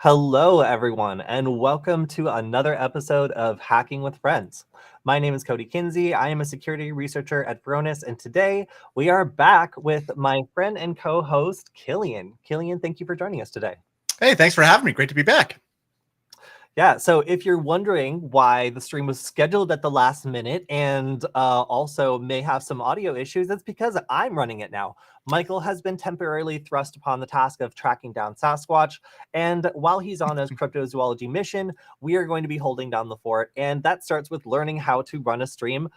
Hello, everyone, and welcome to another episode of Hacking with Friends. My name is Cody Kinsey. I am a security researcher at Varonis, and today we are back with my friend and co-host, Killian. Killian, thank you for joining us today. Hey, thanks for having me. Great to be back. Yeah, so if you're wondering why the stream was scheduled at the last minute and also may have some audio issues, that's because I'm running it now. Michael has been temporarily thrust upon the task of tracking down Sasquatch, and while he's on his cryptozoology mission, we are going to be holding down the fort, and that starts with learning how to run a stream,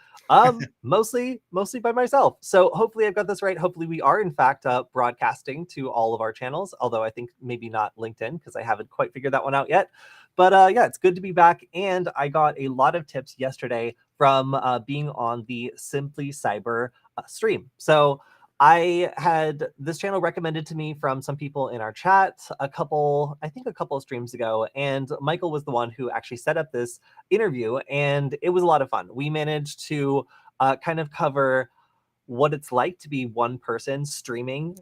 mostly by myself. So hopefully I've got this right. Hopefully we are in fact broadcasting to all of our channels, although I think maybe not LinkedIn because I haven't quite figured that one out yet. But yeah, it's good to be back, and I got a lot of tips yesterday from being on the Simply Cyber stream. So I had this channel recommended to me from some people in our chat I think a couple of streams ago, and Michael was the one who actually set up this interview, and it was a lot of fun. We managed to kind of cover what it's like to be one person streaming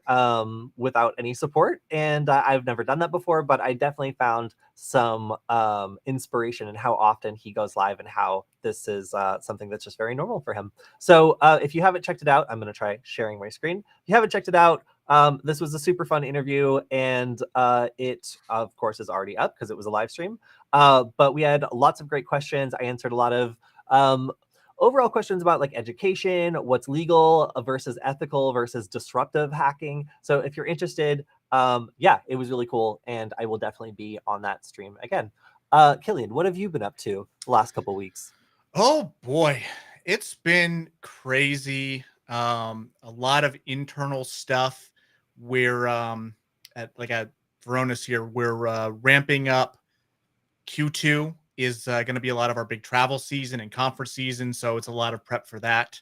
without any support. And I've never done that before, but I definitely found some inspiration in how often he goes live and how this is something that's just very normal for him. So if you haven't checked it out, I'm going to try sharing my screen. If you haven't checked it out, this was a super fun interview, and it, of course, is already up because it was a live stream. But we had lots of great questions. I answered a lot of overall questions about like education, what's legal versus ethical versus disruptive hacking. So if you're interested, yeah, it was really cool, and I will definitely be on that stream again. Killian, what have you been up to the last couple of weeks? Oh boy, it's been crazy. A lot of internal stuff. We're at Varonis here. We're ramping up. Q2 is going to be a lot of our big travel season and conference season, so it's a lot of prep for that.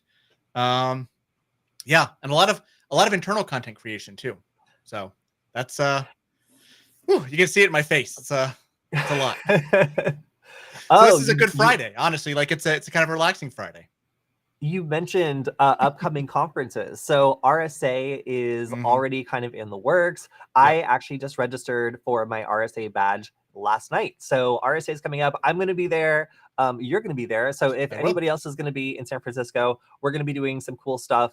Yeah, and a lot of internal content creation too. So that's you can see it in my face. It's a lot. So this is a good Friday, honestly. Like it's a kind of relaxing Friday. You mentioned upcoming conferences. So RSA is already kind of in the works. Yep. I actually just registered for my RSA badge last night. So RSA is coming up. I'm going to be there. You're going to be there. So if anybody else is going to be in San Francisco, we're going to be doing some cool stuff.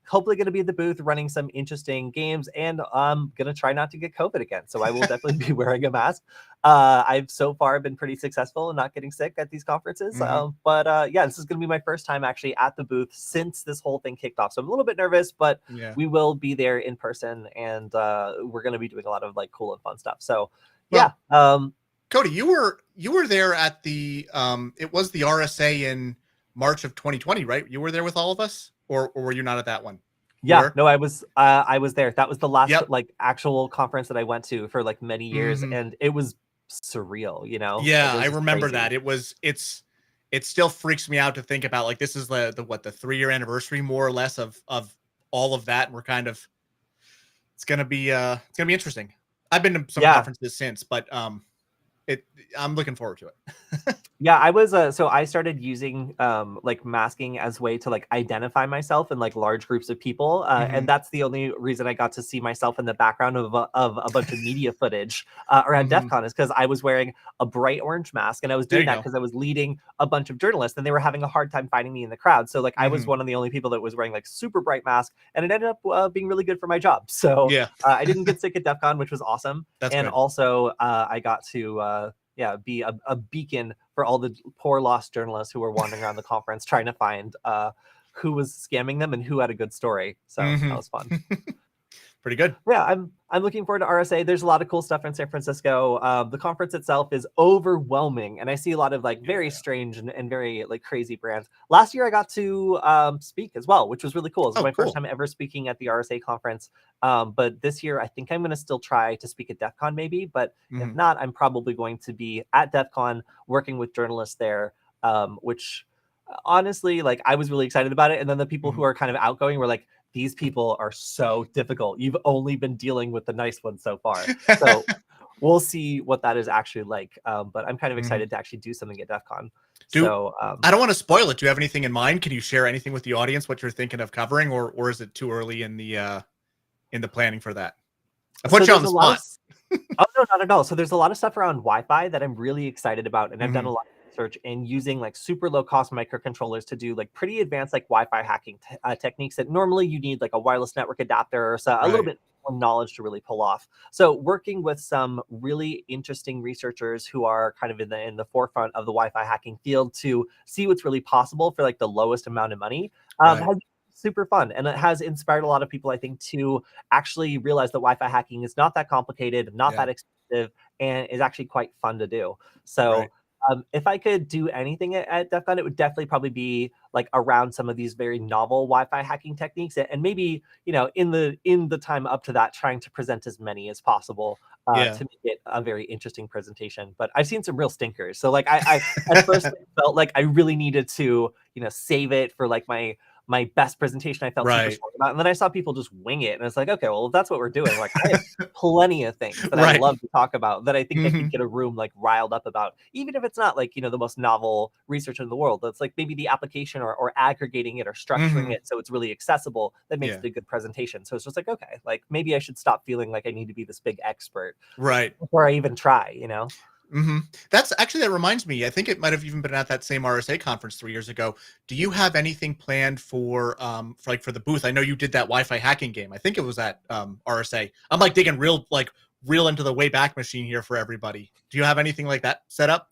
Hopefully going to be at the booth running some interesting games, and I'm going to try not to get COVID again. So I will definitely be wearing a mask. I've so far been pretty successful in not getting sick at these conferences. But yeah, this is going to be my first time actually at the booth since this whole thing kicked off. So I'm a little bit nervous, but we will be there in person, and we're going to be doing a lot of like cool and fun stuff. So yeah. Cody, you were there at the it was the RSA in March of 2020, right? You were there with all of us, or were you not at that one? Yeah, no, I was there. That was the last like actual conference that I went to for like many years, and it was surreal, you know? Yeah, I remember that. It still freaks me out to think about, like, this is the 3-year anniversary more or less of all of that. And we're kind of, it's gonna be interesting. I've been to some conferences since, but I'm looking forward to it. Yeah, I was so I started using like masking as a way to like identify myself in like large groups of people, and that's the only reason I got to see myself in the background of a bunch of media footage around DEF CON is because I was wearing a bright orange mask, and I was doing that because I was leading a bunch of journalists, and they were having a hard time finding me in the crowd. So like I was one of the only people that was wearing like super bright mask, and it ended up being really good for my job. So I didn't get sick at DEF CON, which was awesome. That's good. Also I got to be a beacon for all the poor lost journalists who were wandering around the conference trying to find who was scamming them and who had a good story. So that was fun. Pretty good. Yeah, I'm looking forward to RSA. There's a lot of cool stuff in San Francisco. The conference itself is overwhelming, and I see a lot of like very strange and very like crazy brands. Last year I got to speak as well, which was really cool. It was my first time ever speaking at the RSA conference. But this year I think I'm going to still try to speak at DEF CON maybe, but if not, I'm probably going to be at DEF CON working with journalists there, which honestly, like I was really excited about it. And then the people who are kind of outgoing were like, these people are so difficult. You've only been dealing with the nice ones so far. So we'll see what that is actually like. But I'm kind of excited to actually do something at DEF CON. I don't want to spoil it. Do you have anything in mind? Can you share anything with the audience, what you're thinking of covering, or is it too early in the planning for that? I put you on the spot. Oh, no, not at all. So there's a lot of stuff around Wi-Fi that I'm really excited about, and I've done Hmm. a lot of research in using like super low cost microcontrollers to do like pretty advanced like Wi-Fi hacking techniques that normally you need like a wireless network adapter or so a little Right. bit more knowledge to really pull off. So working with some really interesting researchers who are kind of in the forefront of the Wi-Fi hacking field to see what's really possible for like the lowest amount of money Right. has been super fun, and it has inspired a lot of people, I think, to actually realize that Wi-Fi hacking is not that complicated, not Yeah. that expensive, and is actually quite fun to do. Right. So, if I could do anything at DEF CON, it would definitely probably be like around some of these very novel Wi-Fi hacking techniques, and maybe in the time up to that, trying to present as many as possible Yeah. to make it a very interesting presentation. But I've seen some real stinkers. So like I at first felt like I really needed to save it for like my best presentation I felt super Right. strong about. And then I saw people just wing it. And it's like, okay, well, if that's what we're doing, like I have plenty of things that I Right. love to talk about that I think I could Hmm. get a room like riled up about, even if it's not like, the most novel research in the world. That's like maybe the application or aggregating it or structuring Hmm. it so it's really accessible that makes Yeah. it a good presentation. So it's just like, okay, like maybe I should stop feeling like I need to be this big expert Right. before I even try. Hmm. That's actually, that reminds me. I think it might have even been at that same RSA conference 3 years ago. Do you have anything planned for the booth? I know you did that Wi-Fi hacking game. I think it was at RSA. I'm like digging real into the way back machine here for everybody. Do you have anything like that set up?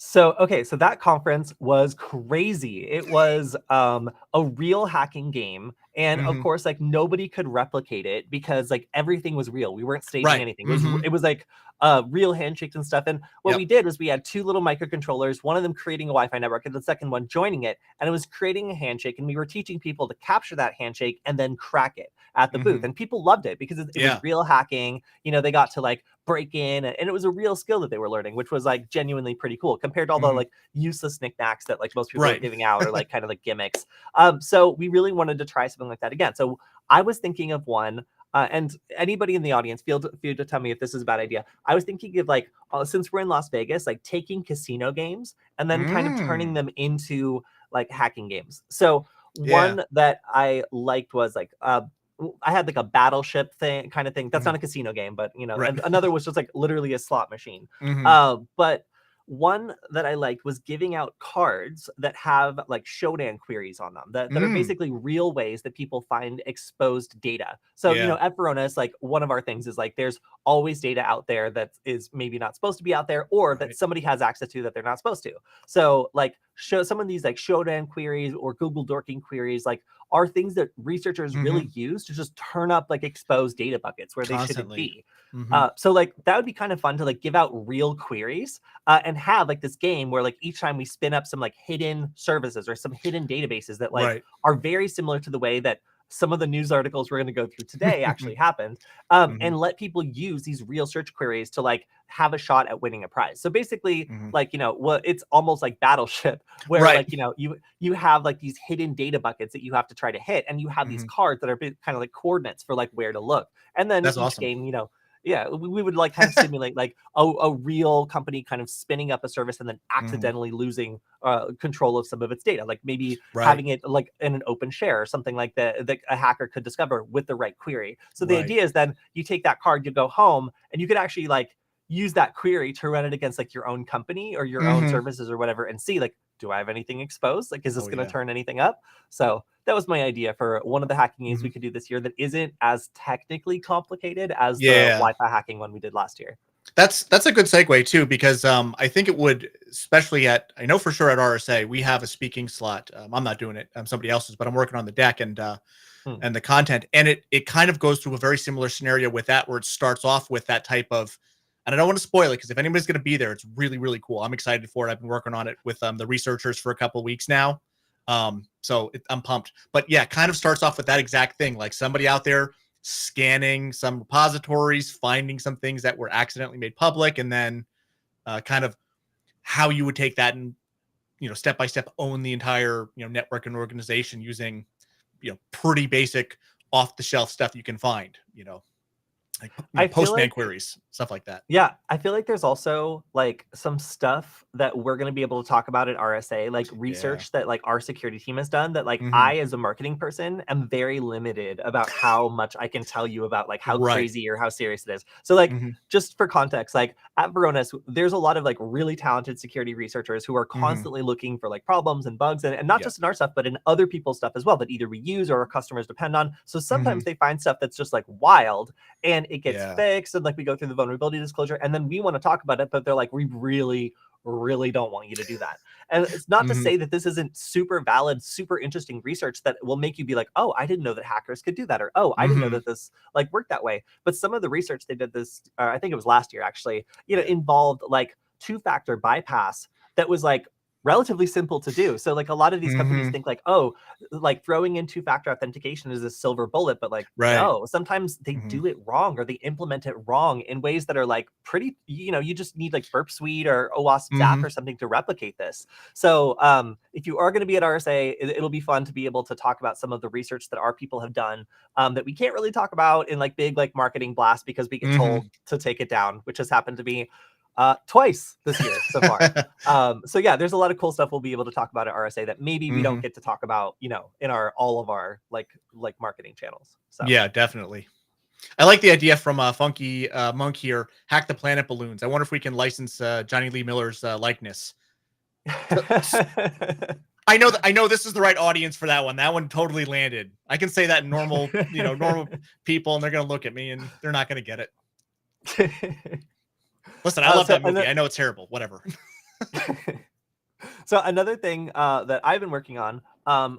So, okay, so that conference was crazy. It was a real hacking game. And of Hmm. course, like nobody could replicate it because like everything was real. We weren't staging Right. anything. Hmm. It was like real handshakes and stuff. And what we Yep. did was we had two little microcontrollers, one of them creating a Wi-Fi network and the second one joining it. And it was creating a handshake. And we were teaching people to capture that handshake and then crack it at the booth. Hmm. And people loved it because it was Yeah. real hacking. They got to like break in, and it was a real skill that they were learning, which was like genuinely pretty cool compared to all the Hmm. like useless knickknacks that like most people are Right. giving out or like kind of like gimmicks. So we really wanted to try something like that again. So I was thinking of one. And anybody in the audience, feel free to tell me if this is a bad idea. I was thinking of like, since we're in Las Vegas, like taking casino games and then kind of turning Mm. them into like hacking games. So Yeah. one that I liked was like I had like a battleship thing kind of thing. That's Mhm. not a casino game, but Right. and another was just like literally a slot machine. Hmm. But one that I liked was giving out cards that have like Shodan queries on them that are Mm. basically real ways that people find exposed data. So, Yeah. at Veronis, like one of our things is like there's always data out there that is maybe not supposed to be out there or that Right. somebody has access to that they're not supposed to. So, like show some of these like Shodan queries or Google dorking queries, like are things that researchers Hmm. really use to just turn up like exposed data buckets where they shouldn't Constantly. be. Hmm. So like that would be kind of fun to like give out real queries and have like this game where like each time we spin up some like hidden services or some hidden databases that like Right. are very similar to the way that some of the news articles we're going to go through today actually happened, Hmm. and let people use these real search queries to like have a shot at winning a prize. So basically, Hmm. like well, it's almost like Battleship, where Right. like you have like these hidden data buckets that you have to try to hit, and you have these Hmm. cards that are kind of like coordinates for like where to look, and then That's each awesome. game, yeah, we would like kind of simulate like a real company kind of spinning up a service and then Hmm. accidentally losing control of some of its data, like maybe Right. having it like in an open share or something like that a hacker could discover with the right query. So the Right. idea is then you take that card, you go home, and you could actually like use that query to run it against like your own company or your own Hmm. services or whatever and see like, do I have anything exposed? Like, is this Oh going to yeah. turn anything up? So that was my idea for one of the hacking games Hmm. we could do this year that isn't as technically complicated as the Yeah. Wi-Fi hacking one we did last year. That's a good segue too, because I think it would, especially I know for sure at RSA we have a speaking slot. I'm not doing it. Somebody else's, but I'm working on the deck Hmm. and the content, and it kind of goes through a very similar scenario with that, where it starts off with that type of. And I don't want to spoil it because if anybody's going to be there, it's really, really cool. I'm excited for it. I've been working on it with the researchers for a couple of weeks now. I'm pumped. But yeah, kind of starts off with that exact thing. Like somebody out there scanning some repositories, finding some things that were accidentally made public, and then kind of how you would take that and step by step own the entire network and organization using pretty basic off the shelf stuff you can find. like I feel postman like queries, stuff like that. Yeah, I feel like there's also like some stuff that we're going to be able to talk about at RSA, like Yeah. research that like our security team has done that like Hmm. I as a marketing person am very limited about how much I can tell you about like how Right. crazy or how serious it is. So like Hmm. just for context, like at Varonis, there's a lot of like really talented security researchers who are Hmm. constantly looking for like problems and bugs and not Yep. just in our stuff, but in other people's stuff as well that either we use or our customers depend on. So Hmm. sometimes they find stuff that's just like wild and it gets Yeah. fixed and like we go through the vulnerability disclosure and then we want to talk about it, but they're like, we really don't want you to do that. And it's not to Hmm. say that this isn't super valid, super interesting research that will make you be like, oh, I didn't know that hackers could do that, or oh, I didn't know Hmm. that this like worked that way. But some of the research they did this, I think it was last year actually, Yeah. involved like two-factor bypass that was like relatively simple to do. So like a lot of these companies Hmm. think like, oh, like throwing in two-factor authentication is a silver bullet, but like Right. no, sometimes they Hmm. do it wrong or they implement it wrong in ways that are like pretty, you just need like Burp Suite or OWASP Zap Hmm. or something to replicate this. So if you are going to be at RSA, it'll be fun to be able to talk about some of the research that our people have done that we can't really talk about in like big like marketing blasts because we get Hmm. told to take it down, which has happened to me twice this year so far. So yeah, there's a lot of cool stuff we'll be able to talk about at RSA that maybe we don't Hmm. get to talk about, in our all of our like marketing channels. So Yeah, definitely. I like the idea from Funky Monk here. Hack the planet balloons. I wonder if we can license Johnny Lee Miller's likeness. So, I know this is the right audience for that one. That one totally landed. I can say that in normal people, and they're gonna look at me and they're not gonna get it. Listen, I love so that movie. I know it's terrible. Whatever. So another thing that I've been working on,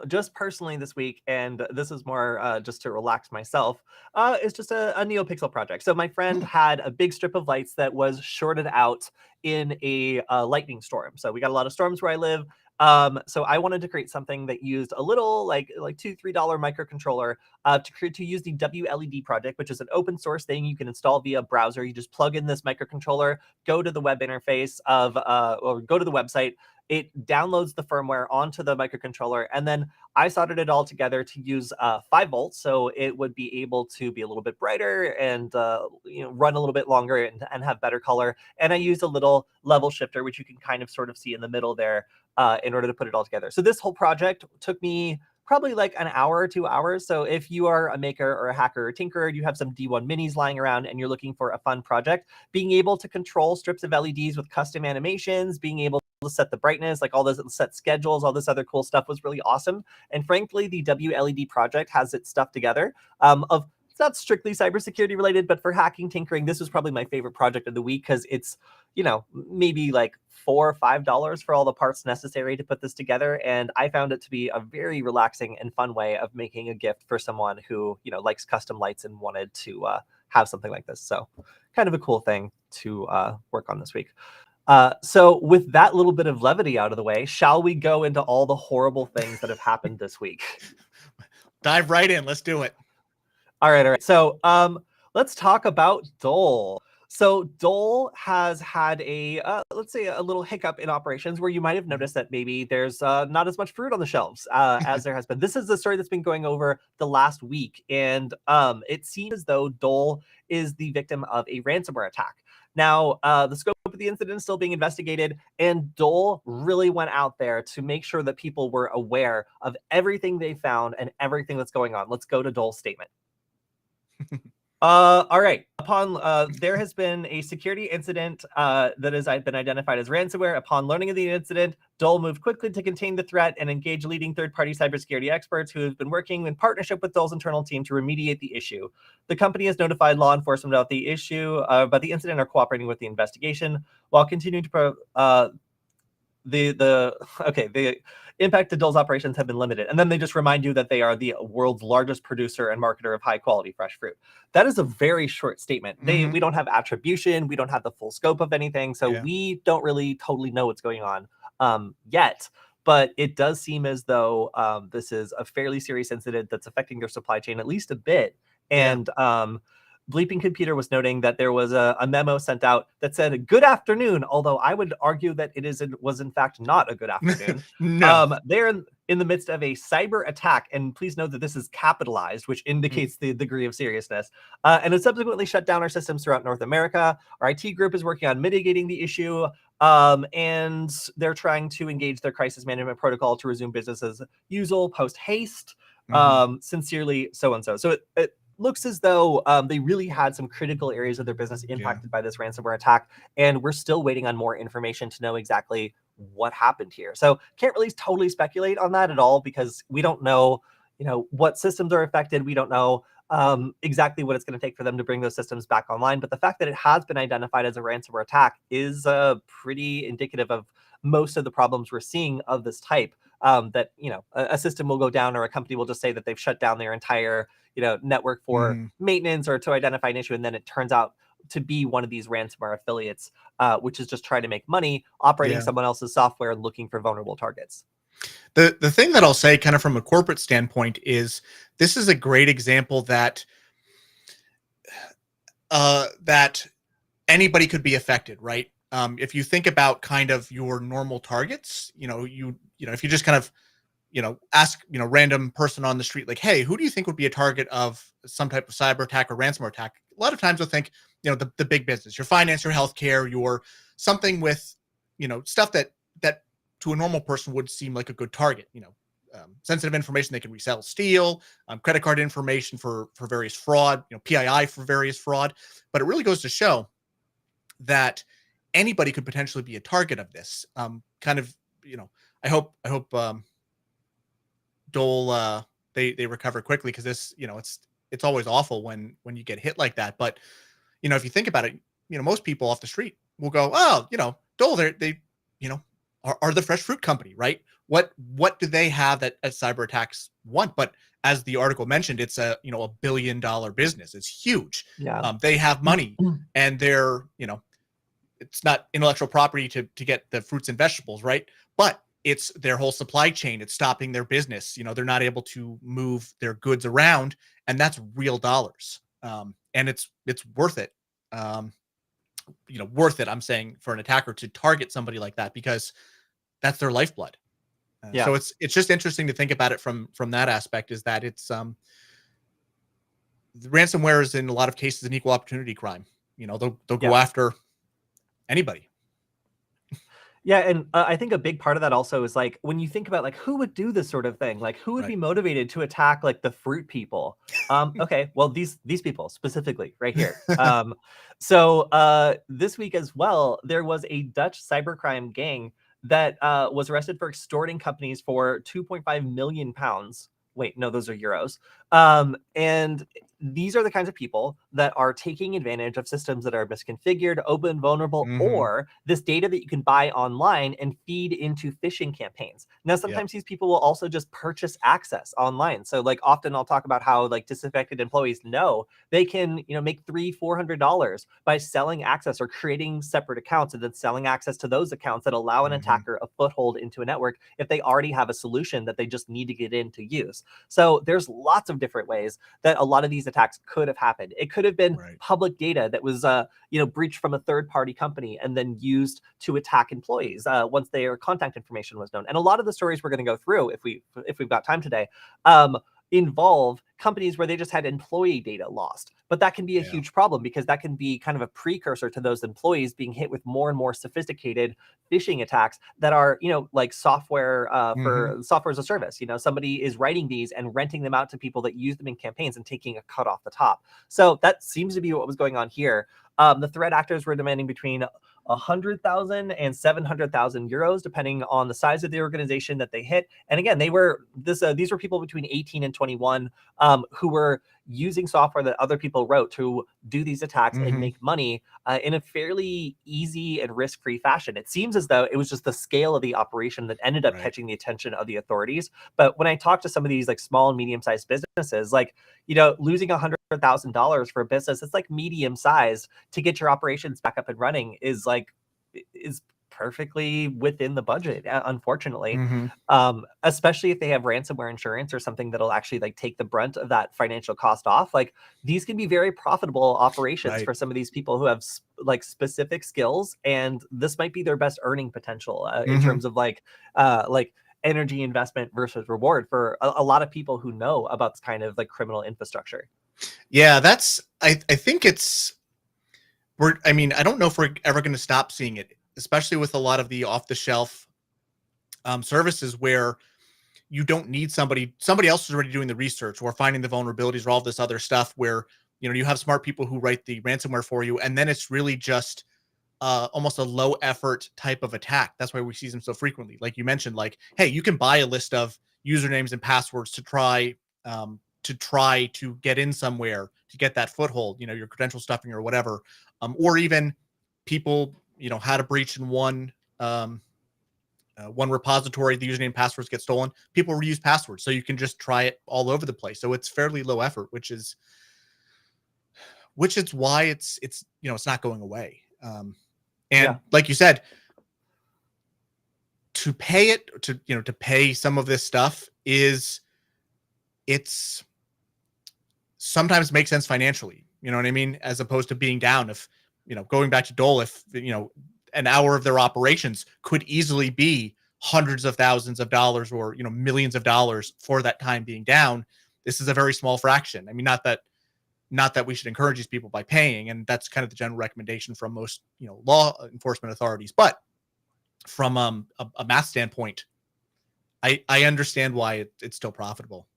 just personally this week, and this is more just to relax myself, is just a NeoPixel project. So my friend Hmm. had a big strip of lights that was shorted out in a lightning storm. So we got a lot of storms where I live. So I wanted to create something that used a little like $2-3 microcontroller to use the WLED project, which is an open source thing you can install via browser. You just plug in this microcontroller, go to the web interface of or go to the website. It downloads the firmware onto the microcontroller, and then I soldered it all together to use 5 volts, so it would be able to be a little bit brighter and run a little bit longer and have better color. And I used a little level shifter, which you can kind of sort of see in the middle there, in order to put it all together. So this whole project took me probably like an hour or 2 hours. So if you are a maker or a hacker or tinkerer, you have some D1 minis lying around and you're looking for a fun project, being able to control strips of LEDs with custom animations, being able to set the brightness, like all those set schedules, all this other cool stuff was really awesome. And frankly, the WLED project has its stuff together. It's not strictly cybersecurity related, but for hacking, tinkering, this was probably my favorite project of the week because it's, maybe like $4 or $5 for all the parts necessary to put this together. And I found it to be a very relaxing and fun way of making a gift for someone who, likes custom lights and wanted to have something like this. So kind of a cool thing to work on this week. So with that little bit of levity out of the way, shall we go into all the horrible things that have happened this week? Dive right in. Let's do it. All right. So let's talk about Dole. So Dole has had let's say a little hiccup in operations where you might have Mhm. noticed that maybe there's not as much fruit on the shelves as there has been. This is the story that's been going over the last week, and it seems as though Dole is the victim of a ransomware attack. Now, the scope of the incident is still being investigated, and Dole really went out there to make sure that people were aware of everything they found and everything that's going on. Let's go to Dole's statement. All right. Upon there has been a security incident that has been identified as ransomware. Upon learning of the incident, Dole moved quickly to contain the threat and engage leading third-party cybersecurity experts who have been working in partnership with Dole's internal team to remediate the issue. The company has notified law enforcement about the issue, about the incident, are cooperating with the investigation while continuing to the impact to Dole's operations have been limited. And then they just remind you that they are the world's largest producer and marketer of high quality fresh fruit. That is a very short statement. We Mhm. don't have attribution, we don't have the full scope of anything, so Yeah. we don't really totally know what's going on yet. But it does seem as though this is a fairly serious incident that's affecting their supply chain at least a bit. Yeah. And Bleeping Computer was noting that there was a memo sent out that said, "Good afternoon," although I would argue that it was in fact not a good afternoon. No. They're in the midst of a cyber attack, and please note that this is capitalized, which indicates the degree of seriousness. And it subsequently shut down our systems throughout North America. Our IT group is working on mitigating the issue, and they're trying to engage their crisis management protocol to resume business as usual post haste. Sincerely, so and so. So it looks as though they really had some critical areas of their business impacted by this ransomware attack, and we're still waiting on more information to know exactly what happened here. So can't really totally speculate on that at all, because we don't know, what systems are affected. We don't know exactly what it's going to take for them to bring those systems back online. But the fact that it has been identified as a ransomware attack is pretty indicative of most of the problems we're seeing of this type. That a system will go down, or a company will just say that they've shut down their entire network for maintenance or to identify an issue, and then it turns out to be one of these ransomware affiliates, which is just trying to make money operating someone else's software and looking for vulnerable targets. The thing that I'll say, kind of from a corporate standpoint, is this is a great example that that anybody could be affected, right? If you think about kind of your normal targets, if you just kind of ask random person on the street, like, hey, who do you think would be a target of some type of cyber attack or ransomware attack? A lot of times they'll think the big business, your finance, your healthcare, your something with stuff that to a normal person would seem like a good target. Sensitive information they can resell, steal, credit card information for various fraud, PII for various fraud. But it really goes to show that anybody could potentially be a target of this. I hope Dole they recover quickly, because this it's always awful when you get hit like that. But if you think about it, most people off the street will go, oh, Dole, they are the fresh fruit company, right? What do they have that cyber attacks want? But as the article mentioned, it's a $1 billion business. It's huge. Yeah. They have money, and they're it's not intellectual property to get the fruits and vegetables, right? But it's their whole supply chain. It's stopping their business. They're not able to move their goods around, and that's real dollars. And it's worth it. Worth it, I'm saying, for an attacker to target somebody like that, because that's their lifeblood. So it's just interesting to think about it from that aspect, is that it's the ransomware is in a lot of cases an equal opportunity crime. They'll go after anybody. Yeah, and I think a big part of that also is, like, when you think about, like, who would do this sort of thing, like, who would be motivated to attack, like, the fruit people? Okay, well, these people specifically right here. So this week as well, there was a Dutch cybercrime gang that was arrested for extorting companies for 2.5 million pounds. Wait, no, those are euros. And these are the kinds of people that are taking advantage of systems that are misconfigured, open, vulnerable, or this data that you can buy online and feed into phishing campaigns. Now, sometimes these people will also just purchase access online. So, like, often I'll talk about how, like, disaffected employees know they can, make $300-400 by selling access or creating separate accounts and then selling access to those accounts that allow an attacker a foothold into a network if they already have a solution that they just need to get in to use. So there's lots of different ways that a lot of these attacks could have happened. It could have been public data that was breached from a third-party company and then used to attack employees once their contact information was known. And a lot of the stories we're going to go through, if we've got time today, involve companies where they just had employee data lost. But that can be a huge problem, because that can be kind of a precursor to those employees being hit with more and more sophisticated phishing attacks that are, like software for software as a service. Somebody is writing these and renting them out to people that use them in campaigns and taking a cut off the top. So that seems to be what was going on here. The threat actors were demanding between 100,000 and 700,000 euros, depending on the size of the organization that they hit. And again, these were people between 18 and 21 who were using software that other people wrote to do these attacks and make money in a fairly easy and risk-free fashion. It seems as though it was just the scale of the operation that ended up catching the attention of the authorities. But when I talk to some of these, like, small and medium-sized businesses, like, losing $100,000 for a business that's like medium-sized to get your operations back up and running is perfectly within the budget, unfortunately. Mm-hmm. Especially if they have ransomware insurance or something that'll actually like take the brunt of that financial cost off. Like these can be very profitable operations Right. for some of these people who have like specific skills, and this might be their best earning potential in terms of like energy investment versus reward for a lot of people who know about this kind of like criminal infrastructure. Yeah, I think I don't know if we're ever going to stop seeing it, especially with a lot of the off-the-shelf services where you don't need somebody else is already doing the research or finding the vulnerabilities or all this other stuff where, you have smart people who write the ransomware for you. And then it's really just almost a low effort type of attack. That's why we see them so frequently. Like you mentioned, like, hey, you can buy a list of usernames and passwords to try to get in somewhere to get that foothold, your credential stuffing or whatever. Or even people, had a breach in one repository, the username and passwords get stolen. People reuse passwords, so you can just try it all over the place. So it's fairly low effort, which is why it's not going away. And like you said, to pay some of this stuff it's sometimes makes sense financially. You know what I mean? As opposed to being down. If going back to Dole, if an hour of their operations could easily be hundreds of thousands of dollars or millions of dollars for that time being down, this is a very small fraction. I mean, not that we should encourage these people by paying, and that's kind of the general recommendation from most law enforcement authorities, but from a math standpoint, I understand why it's still profitable.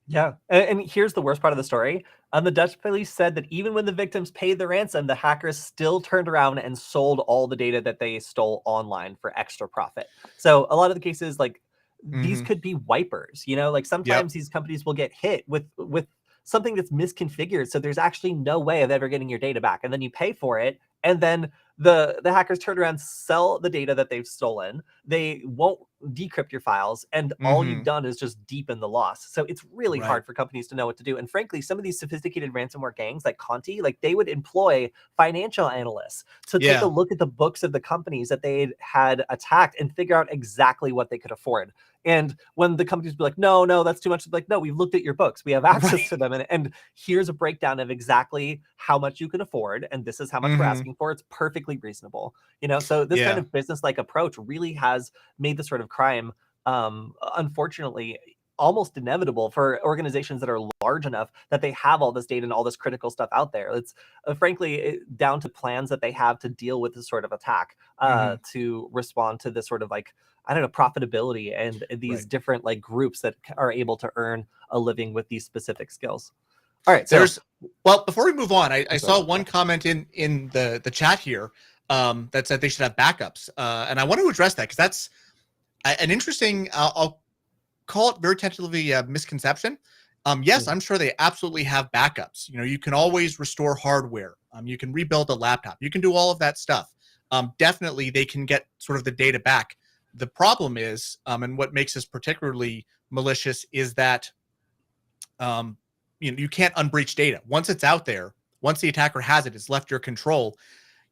Yeah, and here's the worst part of the story. The Dutch police said that even when the victims paid the ransom, the hackers still turned around and sold all the data that they stole online for extra profit. So a lot of the cases, like these could be wipers. Like sometimes these companies will get hit with something that's misconfigured, so there's actually no way of ever getting your data back, and then you pay for it, and then the hackers turn around, sell the data that they've stolen. They won't decrypt your files, and all you've done is just deepen the loss. So it's really hard for companies to know what to do. And frankly, some of these sophisticated ransomware gangs like Conti, like they would employ financial analysts to take a look at the books of the companies that they had attacked and figure out exactly what they could afford. And when the companies be like, no, that's too much, like, no, we've looked at your books, we have access to them, and here's a breakdown of exactly how much you can afford, and this is how much we're asking for. It's perfectly reasonable. So this kind of business-like approach really has made this sort of crime, unfortunately, almost inevitable for organizations that are large enough that they have all this data and all this critical stuff out there. It's frankly down to plans that they have to deal with this sort of attack, to respond to this sort of like, I don't know, profitability and these different like groups that are able to earn a living with these specific skills. All right. So well, before we move on, I saw one comment in the chat here that said they should have backups. And I want to address that because that's an interesting, I'll call it very tentatively a misconception. Yes, I'm sure they absolutely have backups. You can always restore hardware. You can rebuild a laptop. You can do all of that stuff. Definitely they can get sort of the data back. The problem is, and what makes this particularly malicious is that you can't unbreach data. Once it's out there, once the attacker has it, it's left your control.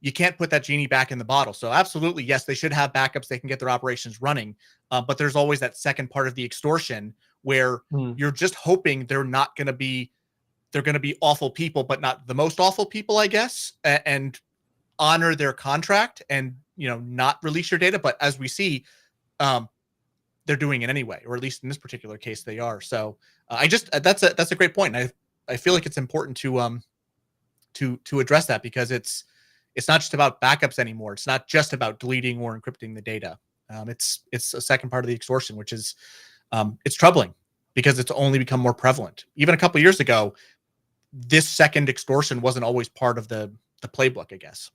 You can't put that genie back in the bottle. So absolutely, yes, they should have backups. They can get their operations running. But there's always that second part of the extortion where you're just hoping they're going to be awful people, but not the most awful people, I guess, and honor their contract and, not release your data. But as we see, they're doing it anyway, or at least in this particular case, they are. So that's a great point. And I feel like it's important to address that because it's not just about backups anymore. It's not just about deleting or encrypting the data. It's a second part of the extortion, which is it's troubling because it's only become more prevalent. Even a couple of years ago, this second extortion wasn't always part of the playbook, I guess.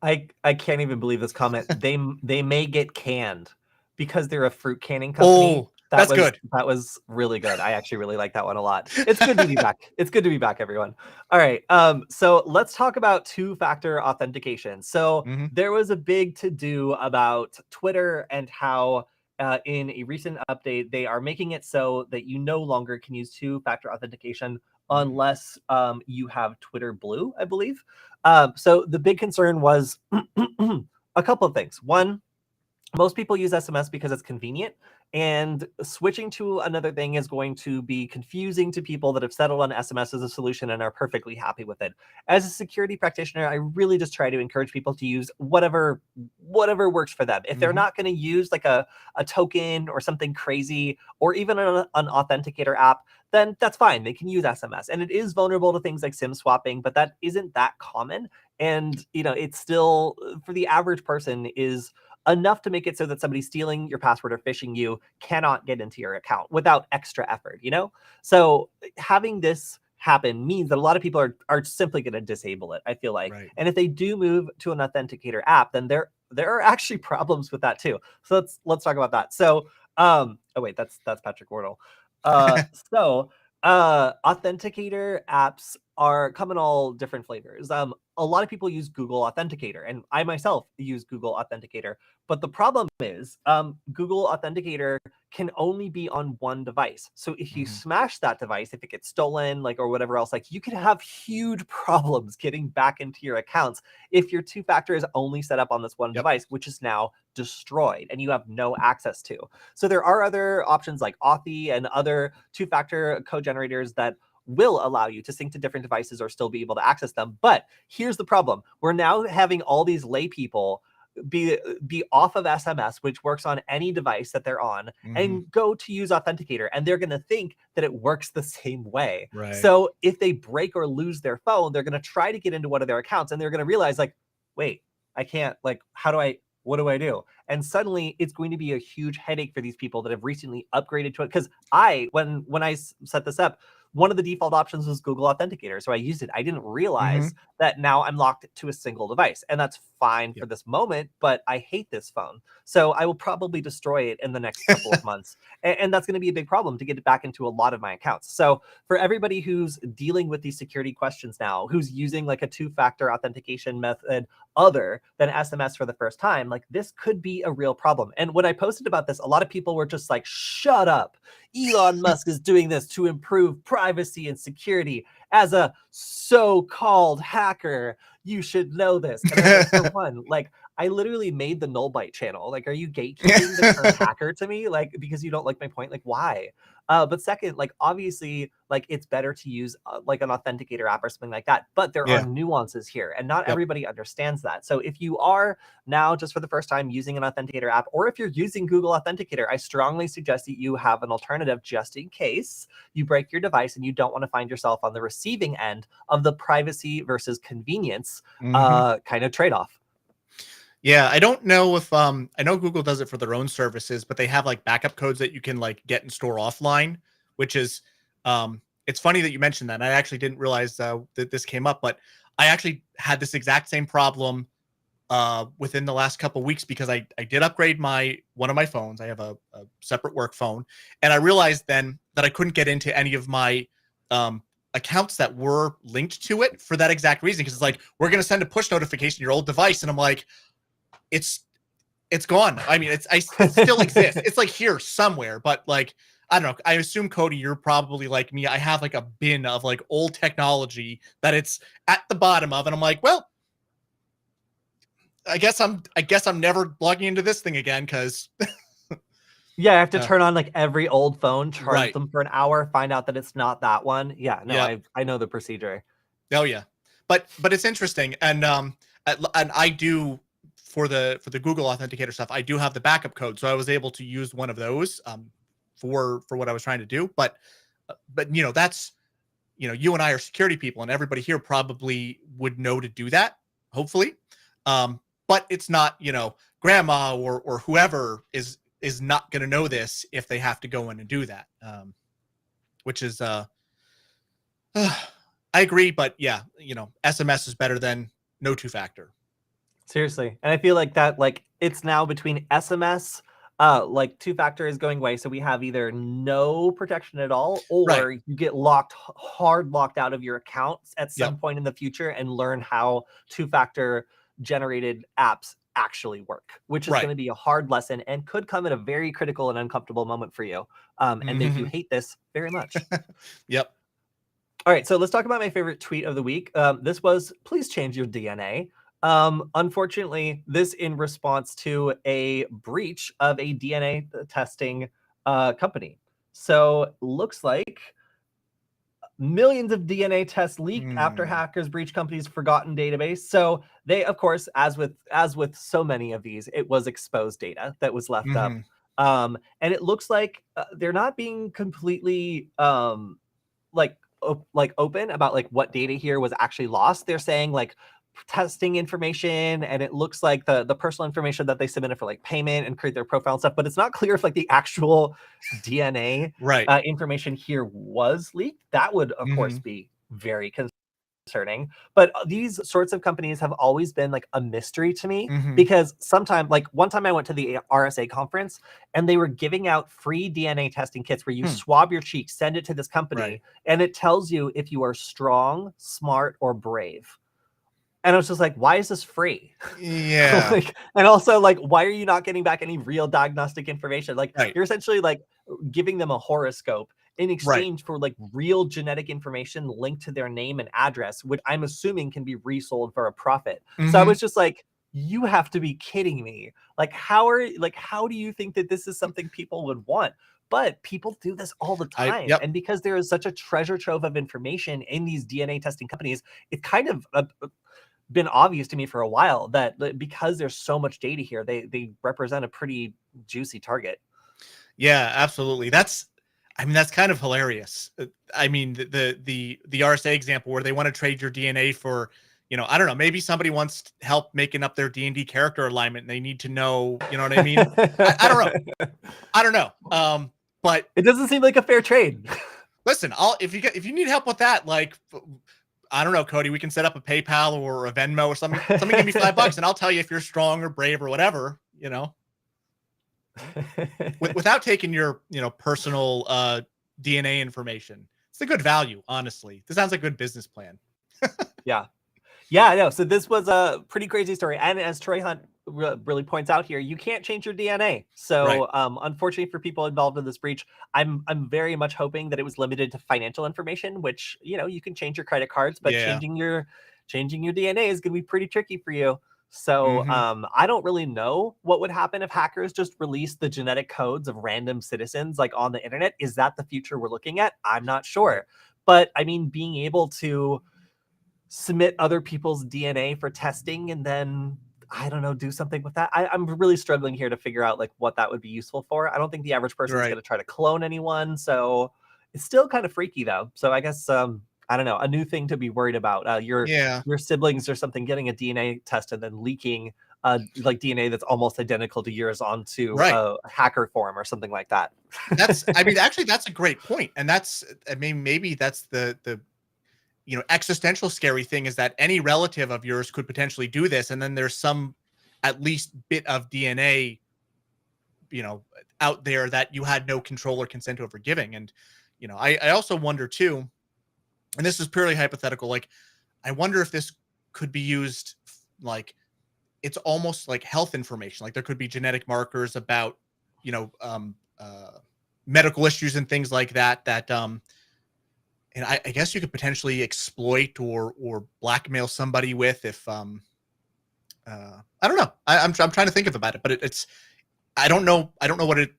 I can't even believe this comment. They may get canned because they're a fruit canning company. Oh, that's good. That was really good. I actually really like that one a lot. It's good to be back. It's good to be back, everyone. All right. So let's talk about two-factor authentication. So there was a big to-do about Twitter and how in a recent update, they are making it so that you no longer can use two-factor authentication unless you have Twitter Blue, I believe. So the big concern was A couple of things. One, most people use SMS because it's convenient, and switching to another thing is going to be confusing to people that have settled on SMS as a solution and are perfectly happy with it. As a security practitioner, I really just try to encourage people to use whatever works for them. If they're not going to use like a token or something crazy, or even an authenticator app, then that's fine. They can use SMS. And it is vulnerable to things like SIM swapping, but that isn't that common. And, it's still, for the average person, is enough to make it so that somebody stealing your password or phishing you cannot get into your account without extra effort, So having this happen means that a lot of people are simply going to disable it, I feel like. Right. And if they do move to an authenticator app, then there are actually problems with that too. So let's talk about that. So oh wait, that's Patrick Wardle. Authenticator apps come in all different flavors. A lot of people use Google Authenticator, and I myself use Google Authenticator. But the problem is, Google Authenticator can only be on one device. So if you smash that device, if it gets stolen, or whatever else, you could have huge problems getting back into your accounts if your two-factor is only set up on this one device, which is now destroyed and you have no access to. So there are other options like Authy and other two-factor code generators that will allow you to sync to different devices or still be able to access them. But here's the problem. We're now having all these lay people be off of SMS, which works on any device that they're on, and go to use Authenticator, and they're going to think that it works the same way. Right. So if they break or lose their phone, they're going to try to get into one of their accounts, and they're going to realize, wait, I can't, what do I do? And suddenly it's going to be a huge headache for these people that have recently upgraded to it. Because when I set this up, one of the default options was Google Authenticator. So I used it. I didn't realize that now I'm locked to a single device. And that's fine for this moment, but I hate this phone. So I will probably destroy it in the next couple of months. And that's going to be a big problem to get it back into a lot of my accounts. So for everybody who's dealing with these security questions now, who's using a two-factor authentication method other than SMS for the first time, this could be a real problem. And when I posted about this, a lot of people were just like, shut up. Elon Musk is doing this to improve privacy and security. As a so-called hacker, you should know this. And I was for one, I literally made the Nullbyte channel. Are you gatekeeping the term hacker to me? Because you don't like my point? Why? But second, obviously, it's better to use an authenticator app or something like that. But there are nuances here, and not everybody understands that. So if you are now just for the first time using an authenticator app, or if you're using Google Authenticator, I strongly suggest that you have an alternative just in case you break your device and you don't want to find yourself on the receiving end of the privacy versus convenience kind of trade-off. Yeah, I don't know if I know Google does it for their own services, but they have backup codes that you can get and store offline, which is it's funny that you mentioned that. I actually didn't realize that this came up, but I actually had this exact same problem within the last couple of weeks because I did upgrade one of my phones. I have a separate work phone, and I realized then that I couldn't get into any of my accounts that were linked to it for that exact reason. Because it's we're going to send a push notification to your old device, and I'm like, it's gone. I mean, it still exists. It's here somewhere, but I don't know. I assume, Cody, you're probably like me. I have a bin of old technology that it's at the bottom of, and I'm like, well, I guess I'm never logging into this thing again because yeah, I have to turn on every old phone, charge them for an hour, find out that it's not that one. Yeah, no, I know the procedure. Oh yeah, but it's interesting, and I do for the Google Authenticator stuff. I do have the backup code, so I was able to use one of those for what I was trying to do. But that's you and I are security people, and everybody here probably would know to do that. Hopefully, but it's not grandma or whoever is not going to know this if they have to go in and do that, which is I agree, but yeah, SMS is better than no two-factor. Seriously. And I feel that it's now between SMS, two-factor is going away. So we have either no protection at all, or you get hard locked out of your accounts at some point in the future and learn how two-factor generated apps actually work, which is going to be a hard lesson and could come at a very critical and uncomfortable moment for you and make you hate this very much. Yep. All right, so let's talk about my favorite tweet of the week. This was, please change your DNA. Unfortunately, this in response to a breach of a DNA testing company. So looks like millions of DNA tests leaked after hackers breached company's forgotten database. So they, of course, as with so many of these, it was exposed data that was left up. And it looks like they're not being completely like open about like what data here was actually lost. They're saying like testing information, and it looks like the personal information that they submitted for like payment and create their profile and stuff, but it's not clear if like the actual DNA Right. information here was leaked. That would of course be very concerning. But these sorts of companies have always been like a mystery to me, because sometimes, like one time I went to the RSA conference and they were giving out free DNA testing kits where you swab your cheek, send it to this company, and it tells you if you are strong, smart, or brave. And I was just like, why is this free? Yeah. Like, and also like, why are you not getting back any real diagnostic information? Like you're essentially like giving them a horoscope in exchange for like real genetic information linked to their name and address, which I'm assuming can be resold for a profit. So I was just like, you have to be kidding me. Like, how do you think that this is something people would want? But people do this all the time. And because there is such a treasure trove of information in these DNA testing companies, it kind of been obvious to me for a while that because there's so much data here, they represent a pretty juicy target. Yeah, absolutely. That's kind of hilarious. I mean, the RSA example where they want to trade your DNA for, I don't know, maybe somebody wants help making up their D&D character alignment and they need to know, you know what I mean? I don't know. But it doesn't seem like a fair trade. Listen, if you need help with that, like, I don't know, Cody, we can set up a PayPal or a Venmo or something. Somebody give me $5 and I'll tell you if you're strong or brave or whatever, without taking your, personal DNA information. It's a good value, honestly. This sounds like a good business plan. Yeah, I know. So this was a pretty crazy story. And as Troy Hunt really points out here, you can't change your DNA. So unfortunately for people involved in this breach, I'm very much hoping that it was limited to financial information, which, you can change your credit cards, but changing your DNA is going to be pretty tricky for you. So I don't really know what would happen if hackers just released the genetic codes of random citizens like on the internet. Is that the future we're looking at? I'm not sure. But I mean, being able to submit other people's DNA for testing and then, I don't know, do something with that. I'm really struggling here to figure out like what that would be useful for. I don't think the average person is going to try to clone anyone. So it's still kind of freaky though. So I guess, I don't know, a new thing to be worried about. Your siblings or something getting a DNA test and then leaking like DNA that's almost identical to yours onto a hacker form or something like that. Actually, that's a great point. And maybe that's the existential scary thing, is that any relative of yours could potentially do this. And then there's some at least bit of DNA, out there that you had no control or consent over giving. And, I also wonder too, and this is purely hypothetical, like, I wonder if this could be used, like, it's almost like health information. Like there could be genetic markers about, medical issues and things like that, and I guess you could potentially exploit or blackmail somebody with if I don't know. I'm trying to think about it, but it's I don't know what it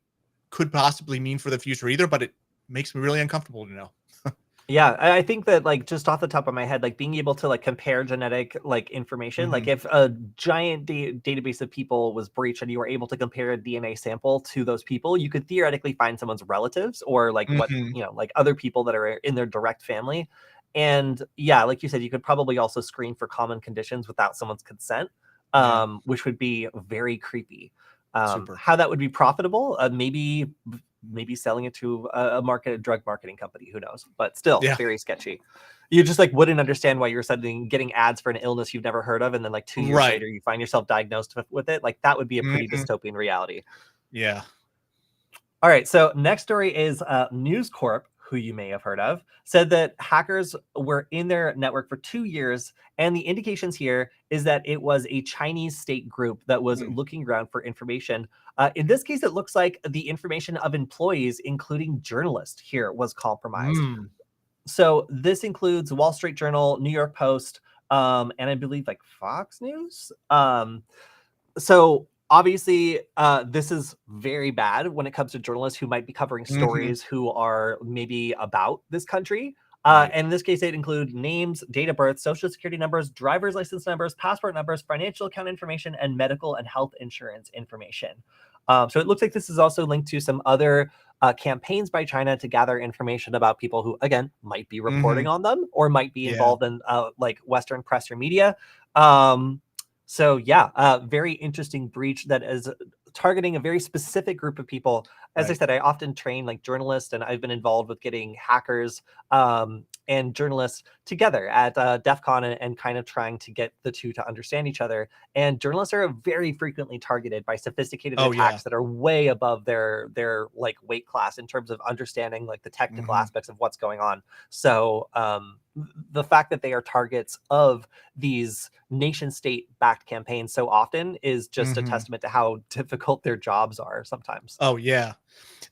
could possibly mean for the future either, but it makes me really uncomfortable to know. Yeah, I think that like just off the top of my head, like being able to like compare genetic like information, like if a giant database of people was breached and you were able to compare a DNA sample to those people, you could theoretically find someone's relatives or like what, like other people that are in their direct family. And yeah, like you said, you could probably also screen for common conditions without someone's consent, which would be very creepy. How that would be profitable, maybe selling it to a drug marketing company, who knows, but still very sketchy. You just like wouldn't understand why you're getting ads for an illness you've never heard of, and then like 2 years later you find yourself diagnosed with it. Like that would be a pretty dystopian reality. All right, so next story is News Corp, who you may have heard of, said that hackers were in their network for 2 years, and the indications here is that it was a Chinese state group that was looking around for information. In this case, it looks like the information of employees, including journalists here, was compromised. So this includes Wall Street Journal, New York Post, and I believe like Fox News. So obviously, this is very bad when it comes to journalists who might be covering stories who are maybe about this country. Right. And in this case, they'd include names, date of birth, social security numbers, driver's license numbers, passport numbers, financial account information, and medical and health insurance information. So it looks like this is also linked to some other campaigns by China to gather information about people who, again, might be reporting on them or might be involved in like Western press or media. So yeah, very interesting breach that is targeting a very specific group of people. As I said, I often train like journalists, and I've been involved with getting hackers and journalists together at DEF CON and kind of trying to get the two to understand each other. And journalists are very frequently targeted by sophisticated attacks that are way above their like weight class in terms of understanding like the technical aspects of what's going on. So the fact that they are targets of these nation state backed campaigns so often is just a testament to how difficult their jobs are sometimes. Oh yeah.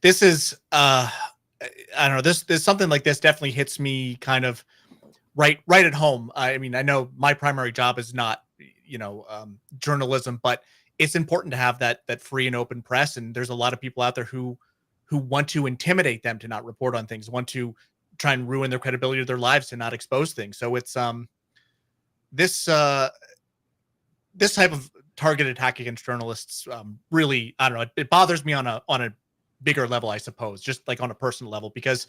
This is I don't know, this something like this definitely hits me kind of right at home. I mean, I know my primary job is not, journalism, but it's important to have that free and open press. And there's a lot of people out there who want to intimidate them to not report on things, want to try and ruin their credibility of their lives to not expose things. So it's this type of targeted attack against journalists really, I don't know, it bothers me on a bigger level, I suppose, just like on a personal level, because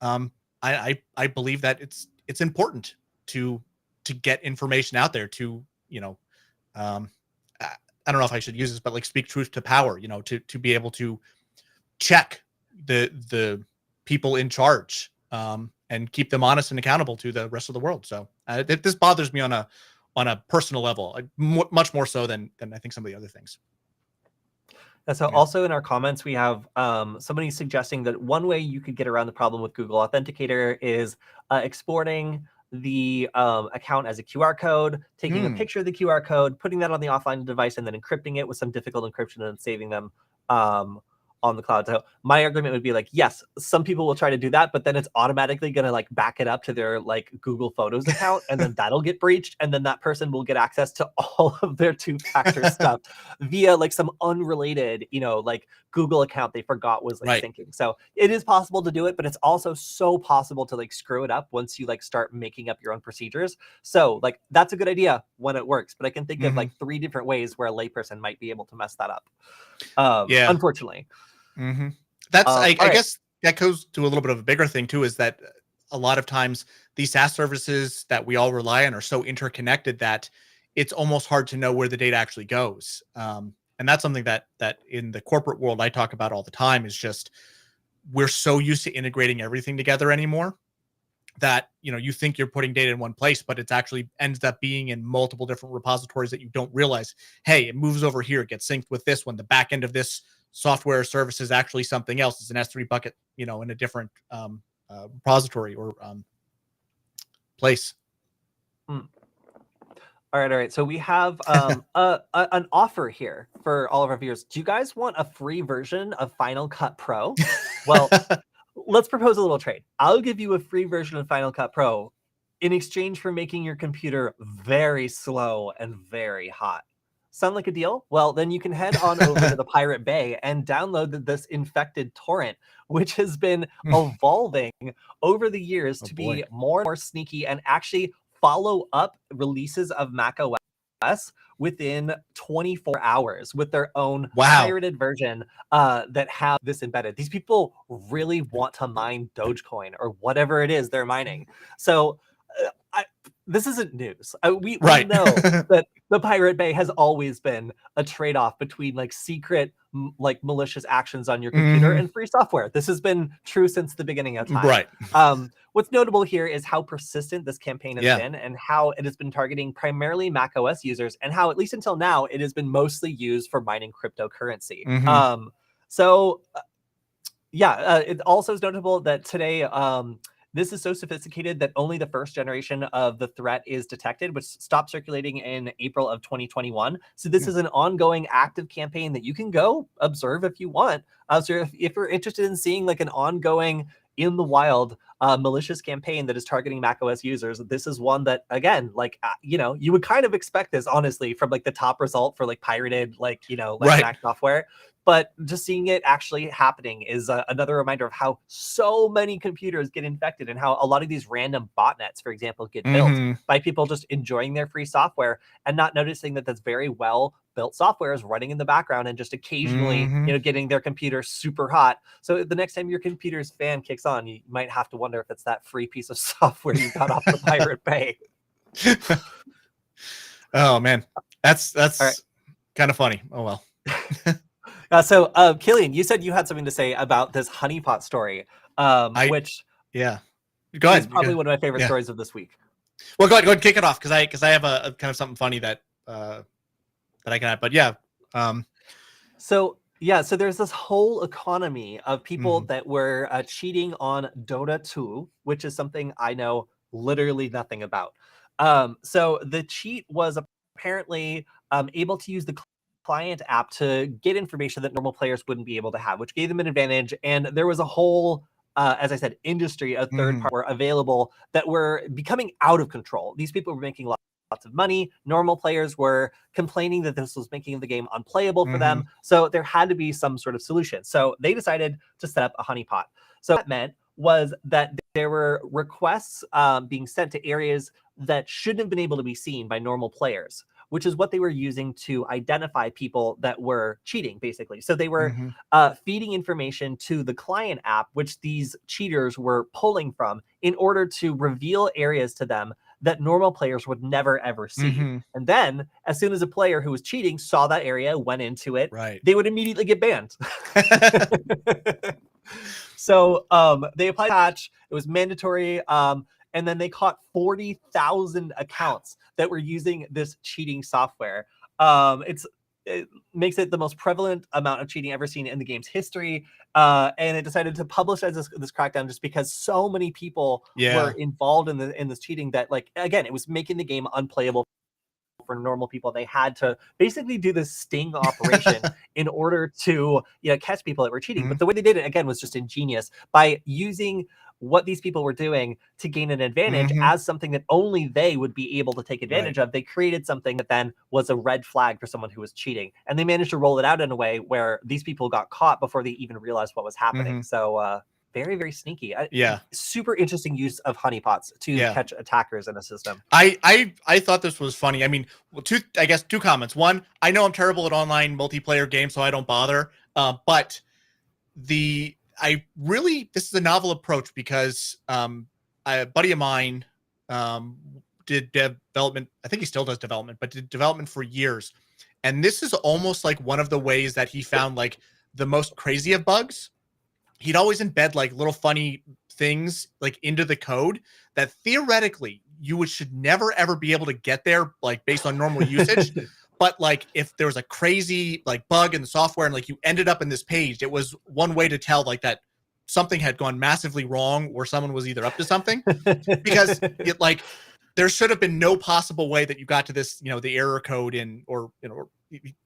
I believe that it's important to get information out there to, I don't know if I should use this, but like speak truth to power, to be able to check the people in charge and keep them honest and accountable to the rest of the world. So this bothers me on a personal level, much more so than I think some of the other things. So also in our comments, we have somebody suggesting that one way you could get around the problem with Google Authenticator is exporting the account as a QR code, taking a picture of the QR code, putting that on the offline device, and then encrypting it with some difficult encryption and saving them on the cloud. So my argument would be like, yes, some people will try to do that, but then it's automatically going to like back it up to their like Google Photos account, and then that'll get breached, and then that person will get access to all of their two-factor stuff via like some unrelated, like Google account they forgot was like syncing. So it is possible to do it, but it's also so possible to like screw it up once you like start making up your own procedures. So like that's a good idea when it works, but I can think of like 3 different ways where a layperson might be able to mess that up. Unfortunately. That's I guess that goes to a little bit of a bigger thing too, is that a lot of times these SaaS services that we all rely on are so interconnected that it's almost hard to know where the data actually goes. And that's something that in the corporate world I talk about all the time, is just we're so used to integrating everything together anymore that you think you're putting data in one place, but it's actually ends up being in multiple different repositories that you don't realize. Hey, it moves over here, it gets synced with this one. The back end of this software service is actually something else. It's an S3 bucket, in a different repository or place. All right. So we have an offer here for all of our viewers. Do you guys want a free version of Final Cut Pro? Well, let's propose a little trade. I'll give you a free version of Final Cut Pro in exchange for making your computer very slow and very hot. Sound like a deal? Well, then you can head on over to the Pirate Bay and download this infected torrent, which has been evolving over the years to be more and more sneaky and actually follow up releases of Mac OS within 24 hours with their own pirated version that have this embedded. These people really want to mine Dogecoin or whatever it is they're mining. So this isn't news. We know that the Pirate Bay has always been a trade-off between like secret, like malicious actions on your computer and free software. This has been true since the beginning of time. What's notable here is how persistent this campaign has been, and how it has been targeting primarily Mac OS users, and how, at least until now, it has been mostly used for mining cryptocurrency. It also is notable that today, this is so sophisticated that only the first generation of the threat is detected, which stopped circulating in April of 2021. So this is an ongoing active campaign that you can go observe if you want. So if you're interested in seeing like an ongoing in the wild malicious campaign that is targeting macOS users. This is one that, again, like, you would kind of expect this, honestly, from like the top result for like pirated, like, like Mac software. But just seeing it actually happening is another reminder of how so many computers get infected and how a lot of these random botnets, for example, get built by people just enjoying their free software and not noticing that that's very well built software is running in the background and just occasionally, getting their computer super hot. So the next time your computer's fan kicks on, you might have to wonder if it's that free piece of software you got off the Pirate Bay. Oh man, that's right. kind of funny. Oh well. So Killian, you said you had something to say about this Honeypot story, which go ahead. is probably one of my favorite stories of this week. Well, go ahead, kick it off, because I have a kind of something funny that I can add. But So there's this whole economy of people that were cheating on Dota 2, which is something I know literally nothing about. So the cheat was apparently able to use the client app to get information that normal players wouldn't be able to have, which gave them an advantage. And there was a whole, as I said, industry of third party were available that were becoming out of control. These people were making lots of money. Normal players were complaining that this was making the game unplayable for them. So there had to be some sort of solution. So they decided to set up a honeypot. So what that meant was that there were requests being sent to areas that shouldn't have been able to be seen by normal players, which is what they were using to identify people that were cheating, basically. So they were feeding information to the client app, which these cheaters were pulling from in order to reveal areas to them that normal players would never, ever see. And then, as soon as a player who was cheating saw that area, went into it, they would immediately get banned. So they applied a patch. It was mandatory. And then they caught 40,000 accounts that were using this cheating software. It makes it the most prevalent amount of cheating ever seen in the game's history. And it decided to publish as this crackdown just because so many people were involved in this cheating that, like, again, it was making the game unplayable for normal people. They had to basically do this sting operation in order to catch people that were cheating. But the way they did it, again, was just ingenious by using what these people were doing to gain an advantage as something that only they would be able to take advantage of. They created something that then was a red flag for someone who was cheating. And they managed to roll it out in a way where these people got caught before they even realized what was happening. So very, very sneaky. Super interesting use of honeypots to catch attackers in a system. I thought this was funny. I mean, two comments. One, I know I'm terrible at online multiplayer games, so I don't bother. But this is a novel approach because a buddy of mine did development. I think he still does development, but did development for years. And this is almost like one of the ways that he found like the most crazy of bugs. He'd always embed like little funny things like into the code that theoretically you should never ever be able to get there, like based on normal usage. But like if there was a crazy like bug in the software and like you ended up in this page, it was one way to tell like that something had gone massively wrong or someone was either up to something, because it like there should have been no possible way that you got to this, the error code or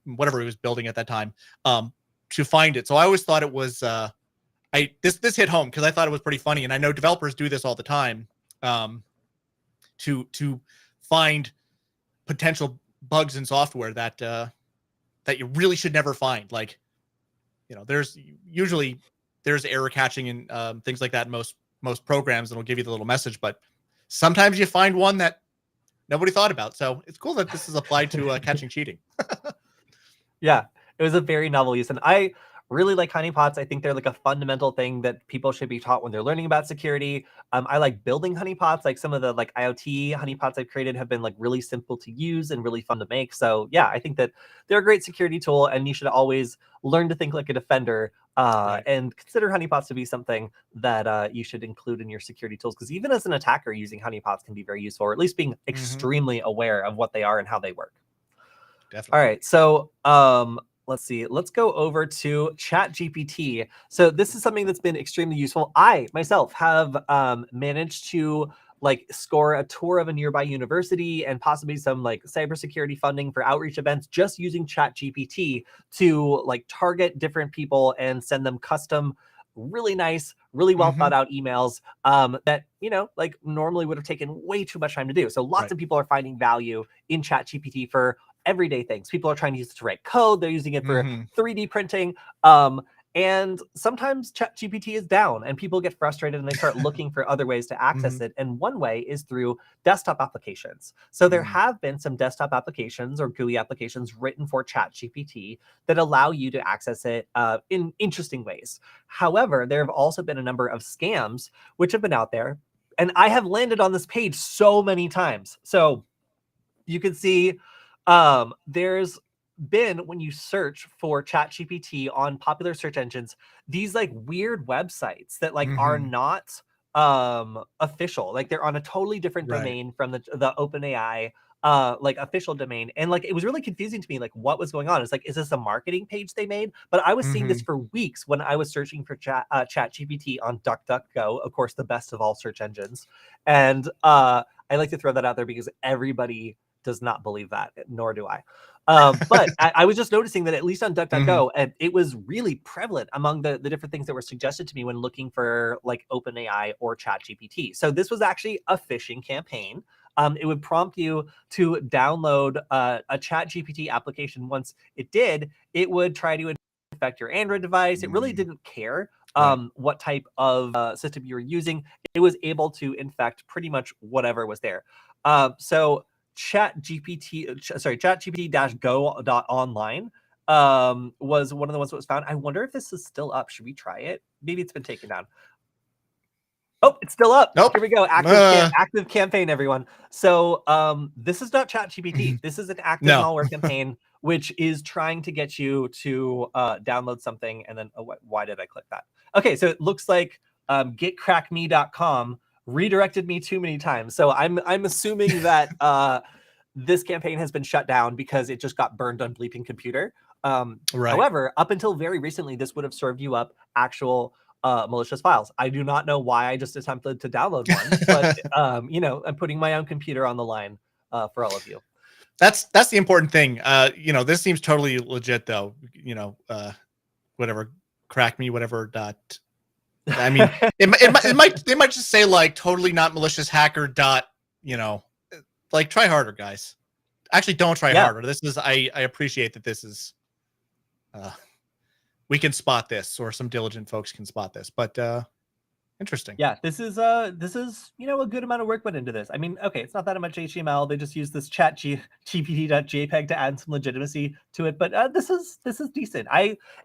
whatever he was building at that time to find it. So I always thought it was this hit home because I thought it was pretty funny, and I know developers do this all the time to find potential bugs in software that you really should never find. Like, there's error catching and things like that in most programs, and it'll give you the little message, but sometimes you find one that nobody thought about. So it's cool that this is applied to catching cheating. Yeah, it was a very novel use, and I really like honeypots. I think they're like a fundamental thing that people should be taught when they're learning about security. I like building honeypots. Like some of the like IoT honeypots I've created have been like really simple to use and really fun to make. So yeah, I think that they're a great security tool, and you should always learn to think like a defender and consider honeypots to be something that you should include in your security tools. Because even as an attacker, using honeypots can be very useful, or at least being extremely aware of what they are and how they work. Definitely. All right, so let's see. Let's go over to ChatGPT. So this is something that's been extremely useful. I myself have managed to like score a tour of a nearby university and possibly some like cybersecurity funding for outreach events just using ChatGPT to like target different people and send them custom really nice, really well Mhm. thought out emails that, you know, like normally would have taken way too much time to do. So lots Right. of people are finding value in ChatGPT for everyday things. People are trying to use it to write code. They're using it for Mhm. 3D printing. And sometimes ChatGPT is down and people get frustrated and they start looking for other ways to access Mhm. it. And one way is through desktop applications. So there Mm. have been some desktop applications or GUI applications written for ChatGPT that allow you to access it in interesting ways. However, there have also been a number of scams which have been out there. And I have landed on this page so many times. So you can see there's been, when you search for ChatGPT on popular search engines, these like weird websites that like are Mhm. not official. Like they're on a totally different Right. domain from the OpenAI like official domain. And like it was really confusing to me, like what was going on. It's like, is this a marketing page they made? But I was seeing this Mhm. for weeks when I was searching for ChatGPT on DuckDuckGo, of course, the best of all search engines. And I like to throw that out there because everybody does not believe that, nor do I. But I was just noticing that at least on Mhm. DuckDuckGo, and it was really prevalent among the different things that were suggested to me when looking for like OpenAI or ChatGPT. So this was actually a phishing campaign. It would prompt you to download a ChatGPT application. Once it did, it would try to infect your Android device. It really Mm. didn't care Right. what type of system you were using. It was able to infect pretty much whatever was there. So ChatGPT-go.online was one of the ones that was found. I wonder if this is still up. Should we try it? Maybe it's been taken down. Oh, it's still up. Nope. Here we go. Active campaign, everyone. So this is not ChatGPT. This is an active No. malware campaign which is trying to get you to download something. And then why did I click that? Okay, so it looks like getcrackme.com redirected me too many times. So I'm assuming that this campaign has been shut down because it just got burned on Bleeping Computer. Right. However, up until very recently, this would have served you up actual malicious files. I do not know why I just attempted to download one, but you know, I'm putting my own computer on the line for all of you. That's the important thing. This seems totally legit though. Whatever, crack me, whatever. Dot. I mean, they might just say like totally not malicious hacker. Dot. You know, like try harder, guys. Actually, don't try Yeah, harder. This is I appreciate that this is. Uh, we can spot this, or some diligent folks can spot this, but interesting. yeah, this is you know, a good amount of work went into this. I mean, okay, it's not that much HTML. They just used this GPT.jpg to add some legitimacy to it, but this is decent.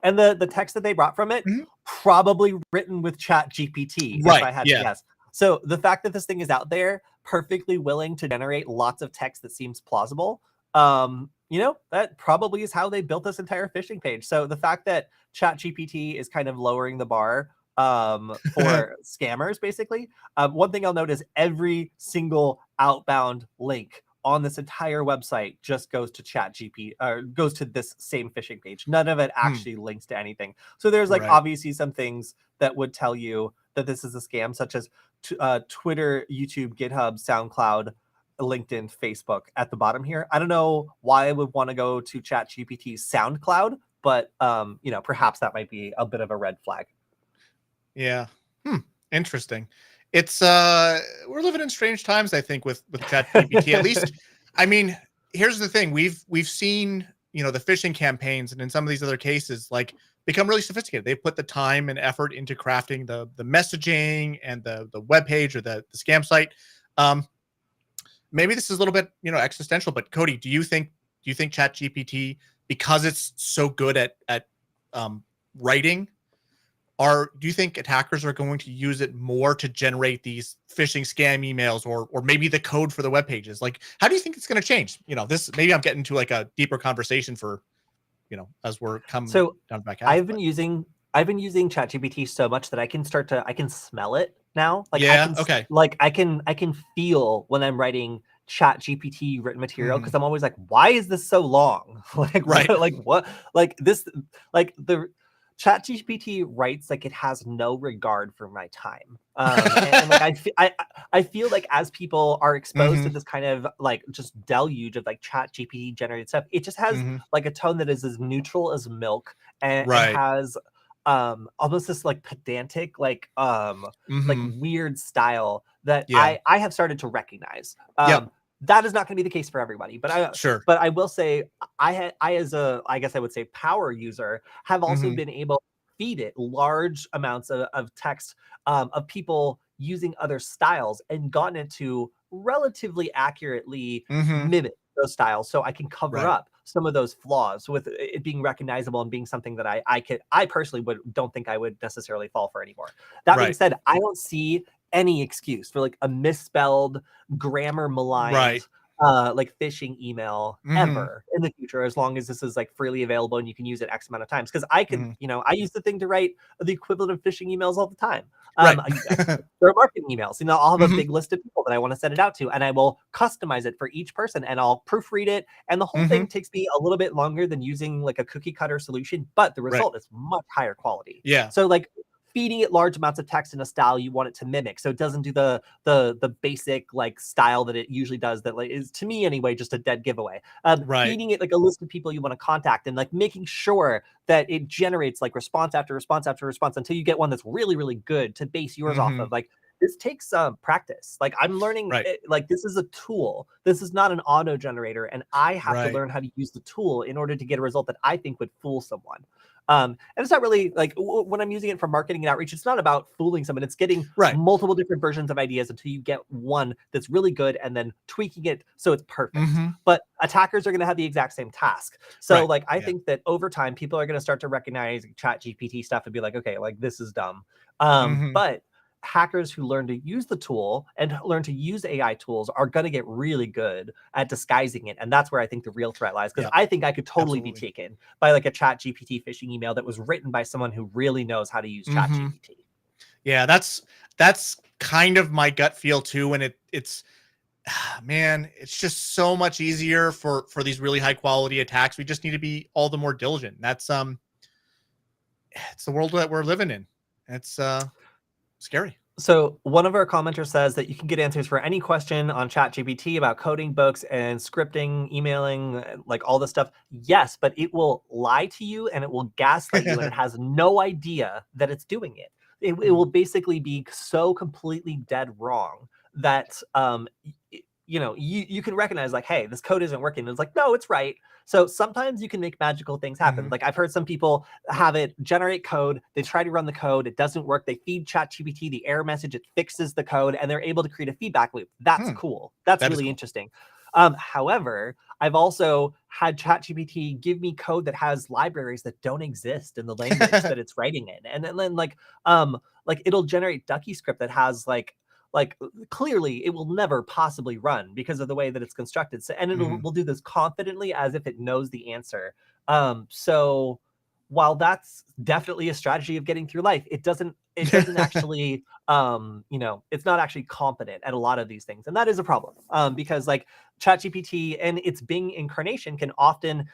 And the text that they brought from it Mhm. probably written with ChatGPT if Right. I had to Yeah. guess. So the fact that this thing is out there, perfectly willing to generate lots of text that seems plausible, you know, that probably is how they built this entire phishing page. So the fact that ChatGPT is kind of lowering the bar for scammers, basically. One thing I'll note is every single outbound link on this entire website just goes to ChatGPT or goes to this same phishing page. None of it Hmm. actually links to anything. So there's like Right. obviously some things that would tell you that this is a scam, such as Twitter, YouTube, GitHub, SoundCloud, LinkedIn, Facebook at the bottom here. I don't know why I would want to go to ChatGPT's SoundCloud, but you know, perhaps that might be a bit of a red flag. Yeah. Interesting. It's we're living in strange times, I think, with ChatGPT. At least, I mean, here's the thing. We've seen, the phishing campaigns, and in some of these other cases, like, become really sophisticated. They put the time and effort into crafting the messaging and the web page or the scam site. Um, Maybe this is a little bit, existential, but Cody, do you think ChatGPT, because it's so good at writing, do you think attackers are going to use it more to generate these phishing scam emails, or maybe the code for the web pages? Like, how do you think it's going to change? This, maybe I'm getting to like a deeper conversation for, as we're coming So down the back half, I've been but using ChatGPT so much that I can smell it now. Like yeah. Okay. I can feel when I'm writing ChatGPT written material Hmm. because I'm always like, why is this so long? Right. what like this like the ChatGPT writes like it has no regard for my time. And like I feel like as people are exposed Hmm. to this kind of like just deluge of like ChatGPT generated stuff, it just has Hmm. like a tone that is as neutral as milk and Right. has almost this like pedantic, like Mm-hmm. weird style that Yeah. I have started to recognize. Yep. That is not going to be the case for everybody, Sure. but I will say I as a, I guess I would say, power user, have also Mm-hmm. been able to feed it large amounts of text of people using other styles and gotten it to relatively accurately Mm-hmm. mimic those styles, so I can cover Right. up some of those flaws with it being recognizable and being something that I personally don't think I would necessarily fall for anymore. That being Right. said, I don't see any excuse for like a misspelled, grammar Right. maligned like phishing email Mm-hmm. ever in the future, as long as this is like freely available and you can use it X amount of times. Because I could, Mm-hmm. I use the thing to write the equivalent of phishing emails all the time. Right. They're marketing emails. I'll have a Mm-hmm. big list of people that I want to send it out to, and I will customize it for each person, and I'll proofread it. And the whole Mm-hmm. thing takes me a little bit longer than using like a cookie cutter solution, but the Right. result is much higher quality. Yeah. So like feeding it large amounts of text in a style you want it to mimic, so it doesn't do the basic like style that it usually does, that like is, to me anyway, just a dead giveaway. Right. Feeding it like a list of people you want to contact, and like making sure that it generates like response after response after response until you get one that's really really good to base yours off Mm-hmm. of. Like this takes practice. Like I'm learning Right. it, like this is a tool, this is not an auto generator, and I have to Right. learn how to use the tool in order to get a result that I think would fool someone. And it's not really like when I'm using it for marketing and outreach, it's not about fooling someone. It's getting Right. multiple different versions of ideas until you get one that's really good, and then tweaking it so it's perfect. Mm-hmm. But attackers are going to have the exact same task. So Right. like I Yeah. think that over time, people are going to start to recognize ChatGPT stuff and be like, okay, like this is dumb. Mm-hmm. But hackers who learn to use the tool and learn to use AI tools are going to get really good at disguising it. And that's where I think the real threat lies. Because Yeah. I think I could totally be Absolutely. taken by like a ChatGPT phishing email that was written by someone who really knows how to use Mm-hmm. ChatGPT. Yeah. That's kind of my gut feel too. And it's man, it's just so much easier for these really high quality attacks. We just need to be all the more diligent. That's it's the world that we're living in. It's scary. So one of our commenters says that you can get answers for any question on ChatGPT about coding, books, and scripting, emailing, like all this stuff. Yes, but it will lie to you and it will gaslight you, and it has no idea that it's doing it. It will basically be so completely dead wrong that you can recognize like, hey, this code isn't working. And it's like, no, it's right. So sometimes you can make magical things happen. Mhm. Like I've heard some people have it generate code. They try to run the code. It doesn't work. They feed ChatGPT the error message. It fixes the code, and they're able to create a feedback loop. That's Hmm. cool. That's That is really cool. interesting. However, I've also had ChatGPT give me code that has libraries that don't exist in the language that it's writing in, and then like it'll generate Ducky script that has like clearly it will never possibly run because of the way that it's constructed. So, and Mhm. will do this confidently as if it knows the answer. So while that's definitely a strategy of getting through life, it doesn't actually it's not actually competent at a lot of these things, and that is a problem. Because like ChatGPT and its Bing incarnation can often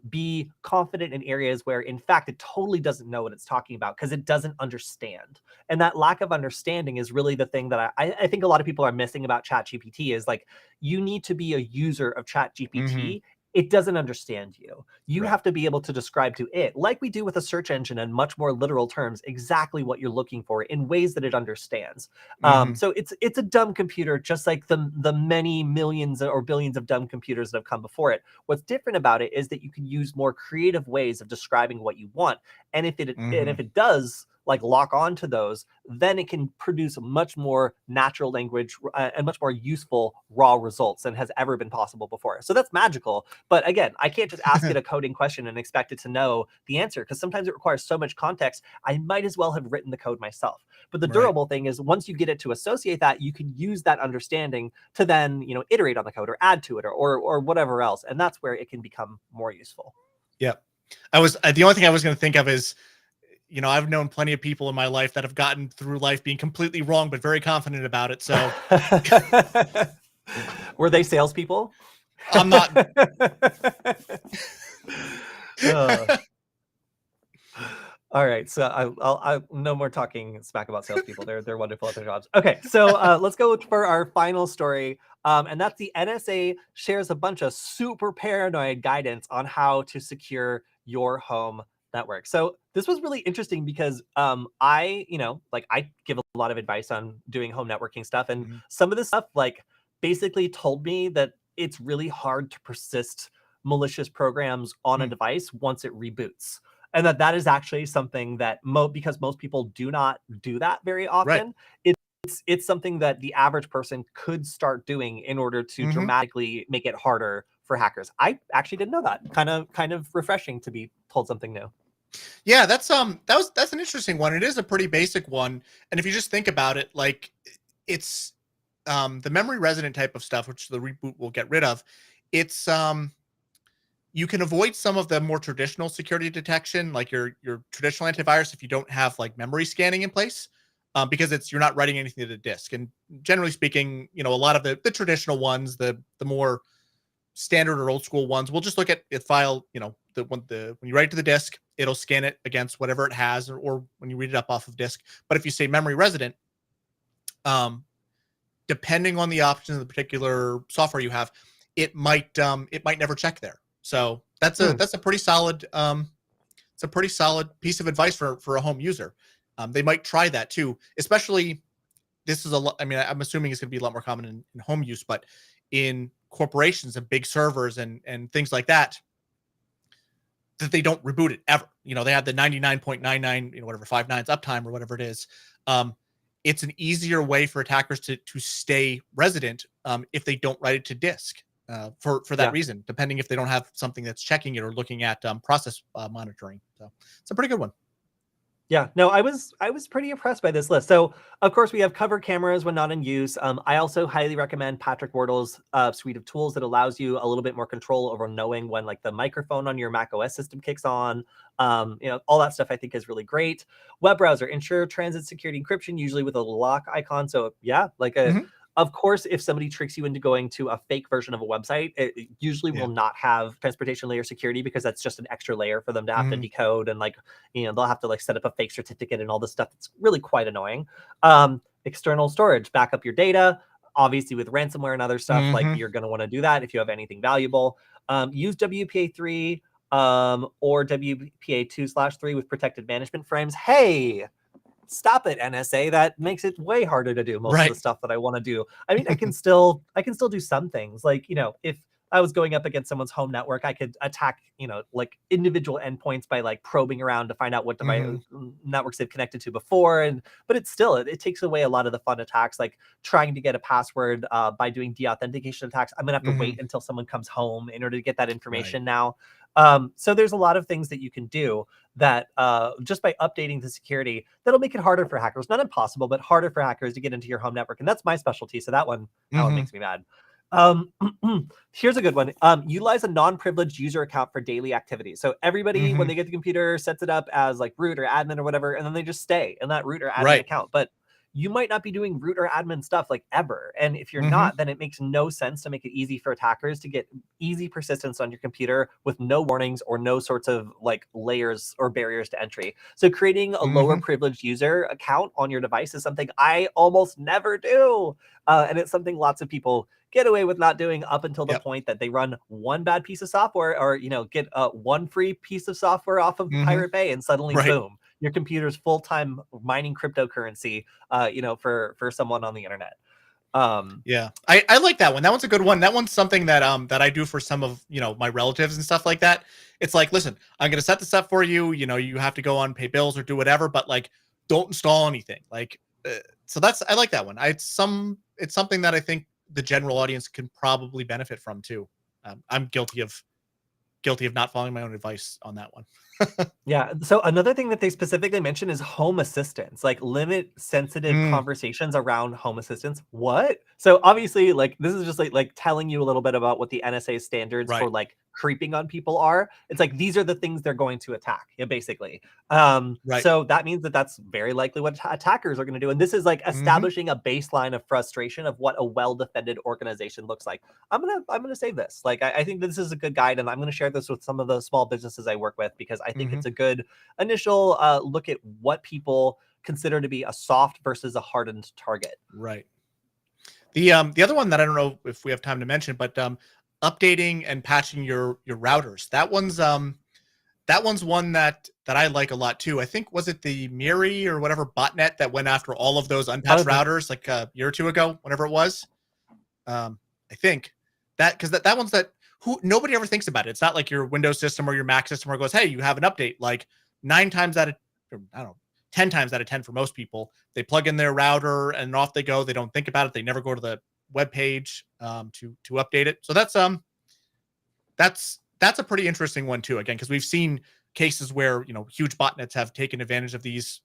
be confident in areas where in fact it totally doesn't know what it's talking about because it doesn't understand. And that lack of understanding is really the thing that I think a lot of people are missing about ChatGPT. Is like, you need to be a user of Mhm. ChatGPT. It doesn't understand you. You Right. have to be able to describe to it, like we do with a search engine in much more literal terms, exactly what you're looking for in ways that it understands. Mhm. So it's a dumb computer, just like the many millions or billions of dumb computers that have come before it. What's different about it is that you can use more creative ways of describing what you want, and if Mhm. it does like lock on to those, then it can produce much more natural language and much more useful raw results than has ever been possible before. So that's magical. But again, I can't just ask it a coding question and expect it to know the answer, because sometimes it requires so much context. I might as well have written the code myself. But the Right. durable thing is once you get it to associate that, you can use that understanding to then, iterate on the code or add to it or whatever else. And that's where it can become more useful. Yep. I was the only thing I was going to think of is, I've known plenty of people in my life that have gotten through life being completely wrong, but very confident about it. So Were they salespeople? I'm not. Uh, all right, so I'll no more talking smack about salespeople. They're wonderful at their jobs. Okay, so let's go for our final story, and that's the NSA shares a bunch of super paranoid guidance on how to secure your home network. So this was really interesting because I, like I give a lot of advice on doing home networking stuff, and some of this stuff like basically told me that it's really hard to persist malicious programs on a device once it reboots. And that is actually something that because most people do not do that very often, it's something that the average person could start doing in order to dramatically make it harder for hackers. I actually didn't know that. Kind of refreshing to be told something new. Yeah, that's an interesting one. It is a pretty basic one, and if you just think about it, like it's the memory resident type of stuff, which the reboot will get rid of. It's you can avoid some of the more traditional security detection, like your traditional antivirus, if you don't have like memory scanning in place, because you're not writing anything to the disk. And generally speaking, a lot of the traditional ones, the more standard or old school ones, we'll just look at the file. When you write it to the disk, it'll scan it against whatever it has, or when you read it up off of disk. But if you say memory resident, depending on the options of the particular software you have, it might never check there. So that's a pretty solid piece of advice for a home user. They might try that too, especially this is a lot. I mean, I'm assuming it's going to be a lot more common in home use, but in corporations and big servers and things like that they don't reboot it ever. They have the 99.99, whatever 59s uptime or whatever it is. It's an easier way for attackers to stay resident if they don't write it to disk for that reason, depending if they don't have something that's checking it or looking at process monitoring. So it's a pretty good one. Yeah, no, I was pretty impressed by this list. So, of course, we have cover cameras when not in use. I also highly recommend Patrick Wardle's suite of tools that allows you a little bit more control over knowing when like the microphone on your Mac OS system kicks on. All that stuff I think is really great. Web browser, ensure transit security encryption, usually with a lock icon. So yeah, like of course, if somebody tricks you into going to a fake version of a website, it usually will not have transportation layer security because that's just an extra layer for them to have to decode, and like, they'll have to like set up a fake certificate and all this stuff. It's really quite annoying. External storage, back up your data. Obviously with ransomware and other stuff, like you're going to want to do that if you have anything valuable. Use WPA3 or WPA2/3 with protected management frames. Hey, stop it, NSA. That makes it way harder to do most of the stuff that I want to do. I mean, I can still do some things. Like, if I was going up against someone's home network, I could attack, like individual endpoints by like probing around to find out what device networks they've connected to before. But it's still, it takes away a lot of the fun attacks, like trying to get a password by doing deauthentication attacks. I'm gonna have to wait until someone comes home in order to get that information now. So there's a lot of things that you can do that just by updating the security, that'll make it harder for hackers. Not impossible, but harder for hackers to get into your home network. And that's my specialty. So that one makes me mad. Here's a good one. Utilize a non-privileged user account for daily activities. So everybody, when they get the computer, sets it up as like root or admin or whatever, and then they just stay in that root or admin account. But you might not be doing root or admin stuff like ever. And if you're not, then it makes no sense to make it easy for attackers to get easy persistence on your computer with no warnings or no sorts of like layers or barriers to entry. So creating a lower privileged user account on your device is something I almost never do. And it's something lots of people get away with not doing up until the point that they run one bad piece of software or, get one free piece of software off of Pirate Bay, and suddenly boom, your computer's full-time mining cryptocurrency, for someone on the internet. I like that one. That one's a good one. That one's something that that I do for some of my relatives and stuff like that. It's like, listen, I'm gonna set this up for you. You have to go on, pay bills or do whatever, but like, don't install anything. Like, so I like that one. It's something that I think the general audience can probably benefit from too. I'm guilty of not following my own advice on that one. Yeah. So another thing that they specifically mention is home assistance, like limit sensitive conversations around home assistance. What? So obviously, like this is just like telling you a little bit about what the NSA standards for like creeping on people are. It's like these are the things they're going to attack, basically. So that means that that's very likely what attackers are going to do. And this is like establishing a baseline of frustration of what a well-defended organization looks like. I'm gonna save this. Like I think this is a good guide, and I'm gonna share this with some of the small businesses I work with because I think it's a good initial look at what people consider to be a soft versus a hardened target. Right. The other one that I don't know if we have time to mention, but updating and patching your routers. That one's that one's one that I like a lot too. I think, was it the Miri or whatever botnet that went after all of those unpatched routers like a year or two ago, whenever it was? I think that, because that one's that nobody ever thinks about it. It's not like your Windows system or your Mac system where it goes, hey, you have an update. Like 9 times out of, or I don't know, 10 times out of 10 for most people, they plug in their router and off they go. They don't think about it. They never go to the web page to update it. So that's a pretty interesting one too. Again, because we've seen cases where, you know, huge botnets have taken advantage of these.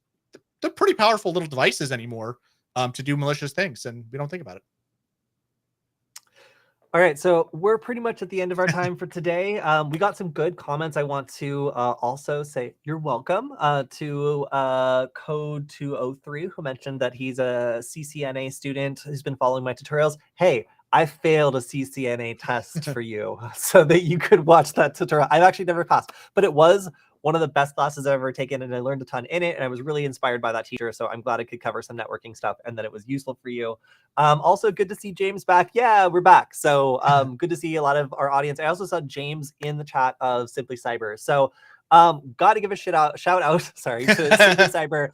They're pretty powerful little devices anymore to do malicious things, and we don't think about it. All right, so we're pretty much at the end of our time for today. We got some good comments. I want to also say you're welcome to Code 203, who mentioned that he's a CCNA student who's been following my tutorials. Hey, I failed a CCNA test for you so that you could watch that tutorial. I've actually never passed, but it was one of the best classes I've ever taken, and I learned a ton in it, and I was really inspired by that teacher, so I'm glad I could cover some networking stuff and that it was useful for you. Also, good to see James back. Yeah, we're back. So good to see a lot of our audience. I also saw James in the chat of Simply Cyber. So got to give a shout out, sorry, to Simply Cyber.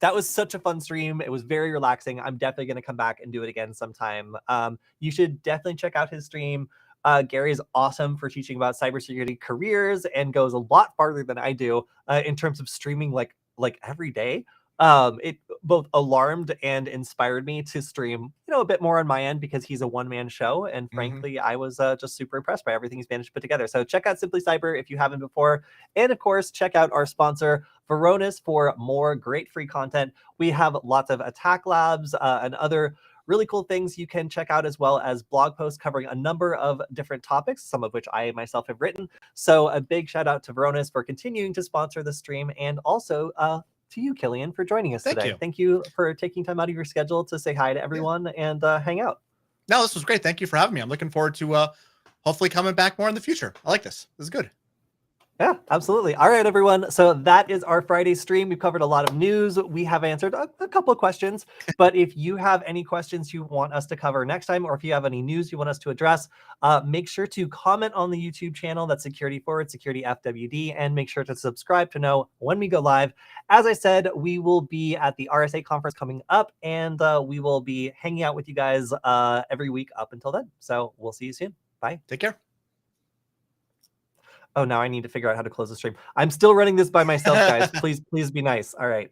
That was such a fun stream. It was very relaxing. I'm definitely going to come back and do it again sometime. You should definitely check out his stream. Gary is awesome for teaching about cybersecurity careers and goes a lot farther than I do in terms of streaming like every day. It both alarmed and inspired me to stream, a bit more on my end because he's a one-man show. And frankly, I was just super impressed by everything he's managed to put together. So check out Simply Cyber if you haven't before. And of course, check out our sponsor, Varonis, for more great free content. We have lots of attack labs and other really cool things you can check out, as well as blog posts covering a number of different topics, some of which I myself have written. So a big shout out to Varonis for continuing to sponsor the stream, and also to you, Killian, for joining us today. Thank you for taking time out of your schedule to say hi to everyone and hang out. No, this was great. Thank you for having me. I'm looking forward to hopefully coming back more in the future. I like this. This is good. Yeah, absolutely. All right, everyone. So that is our Friday stream. We've covered a lot of news. We have answered a couple of questions. But if you have any questions you want us to cover next time, or if you have any news you want us to address, make sure to comment on the YouTube channel. That's security FWD. And make sure to subscribe to know when we go live. As I said, we will be at the RSA conference coming up, and we will be hanging out with you guys every week up until then. So we'll see you soon. Bye. Take care. Oh, now I need to figure out how to close the stream. I'm still running this by myself, guys. Please be nice. All right.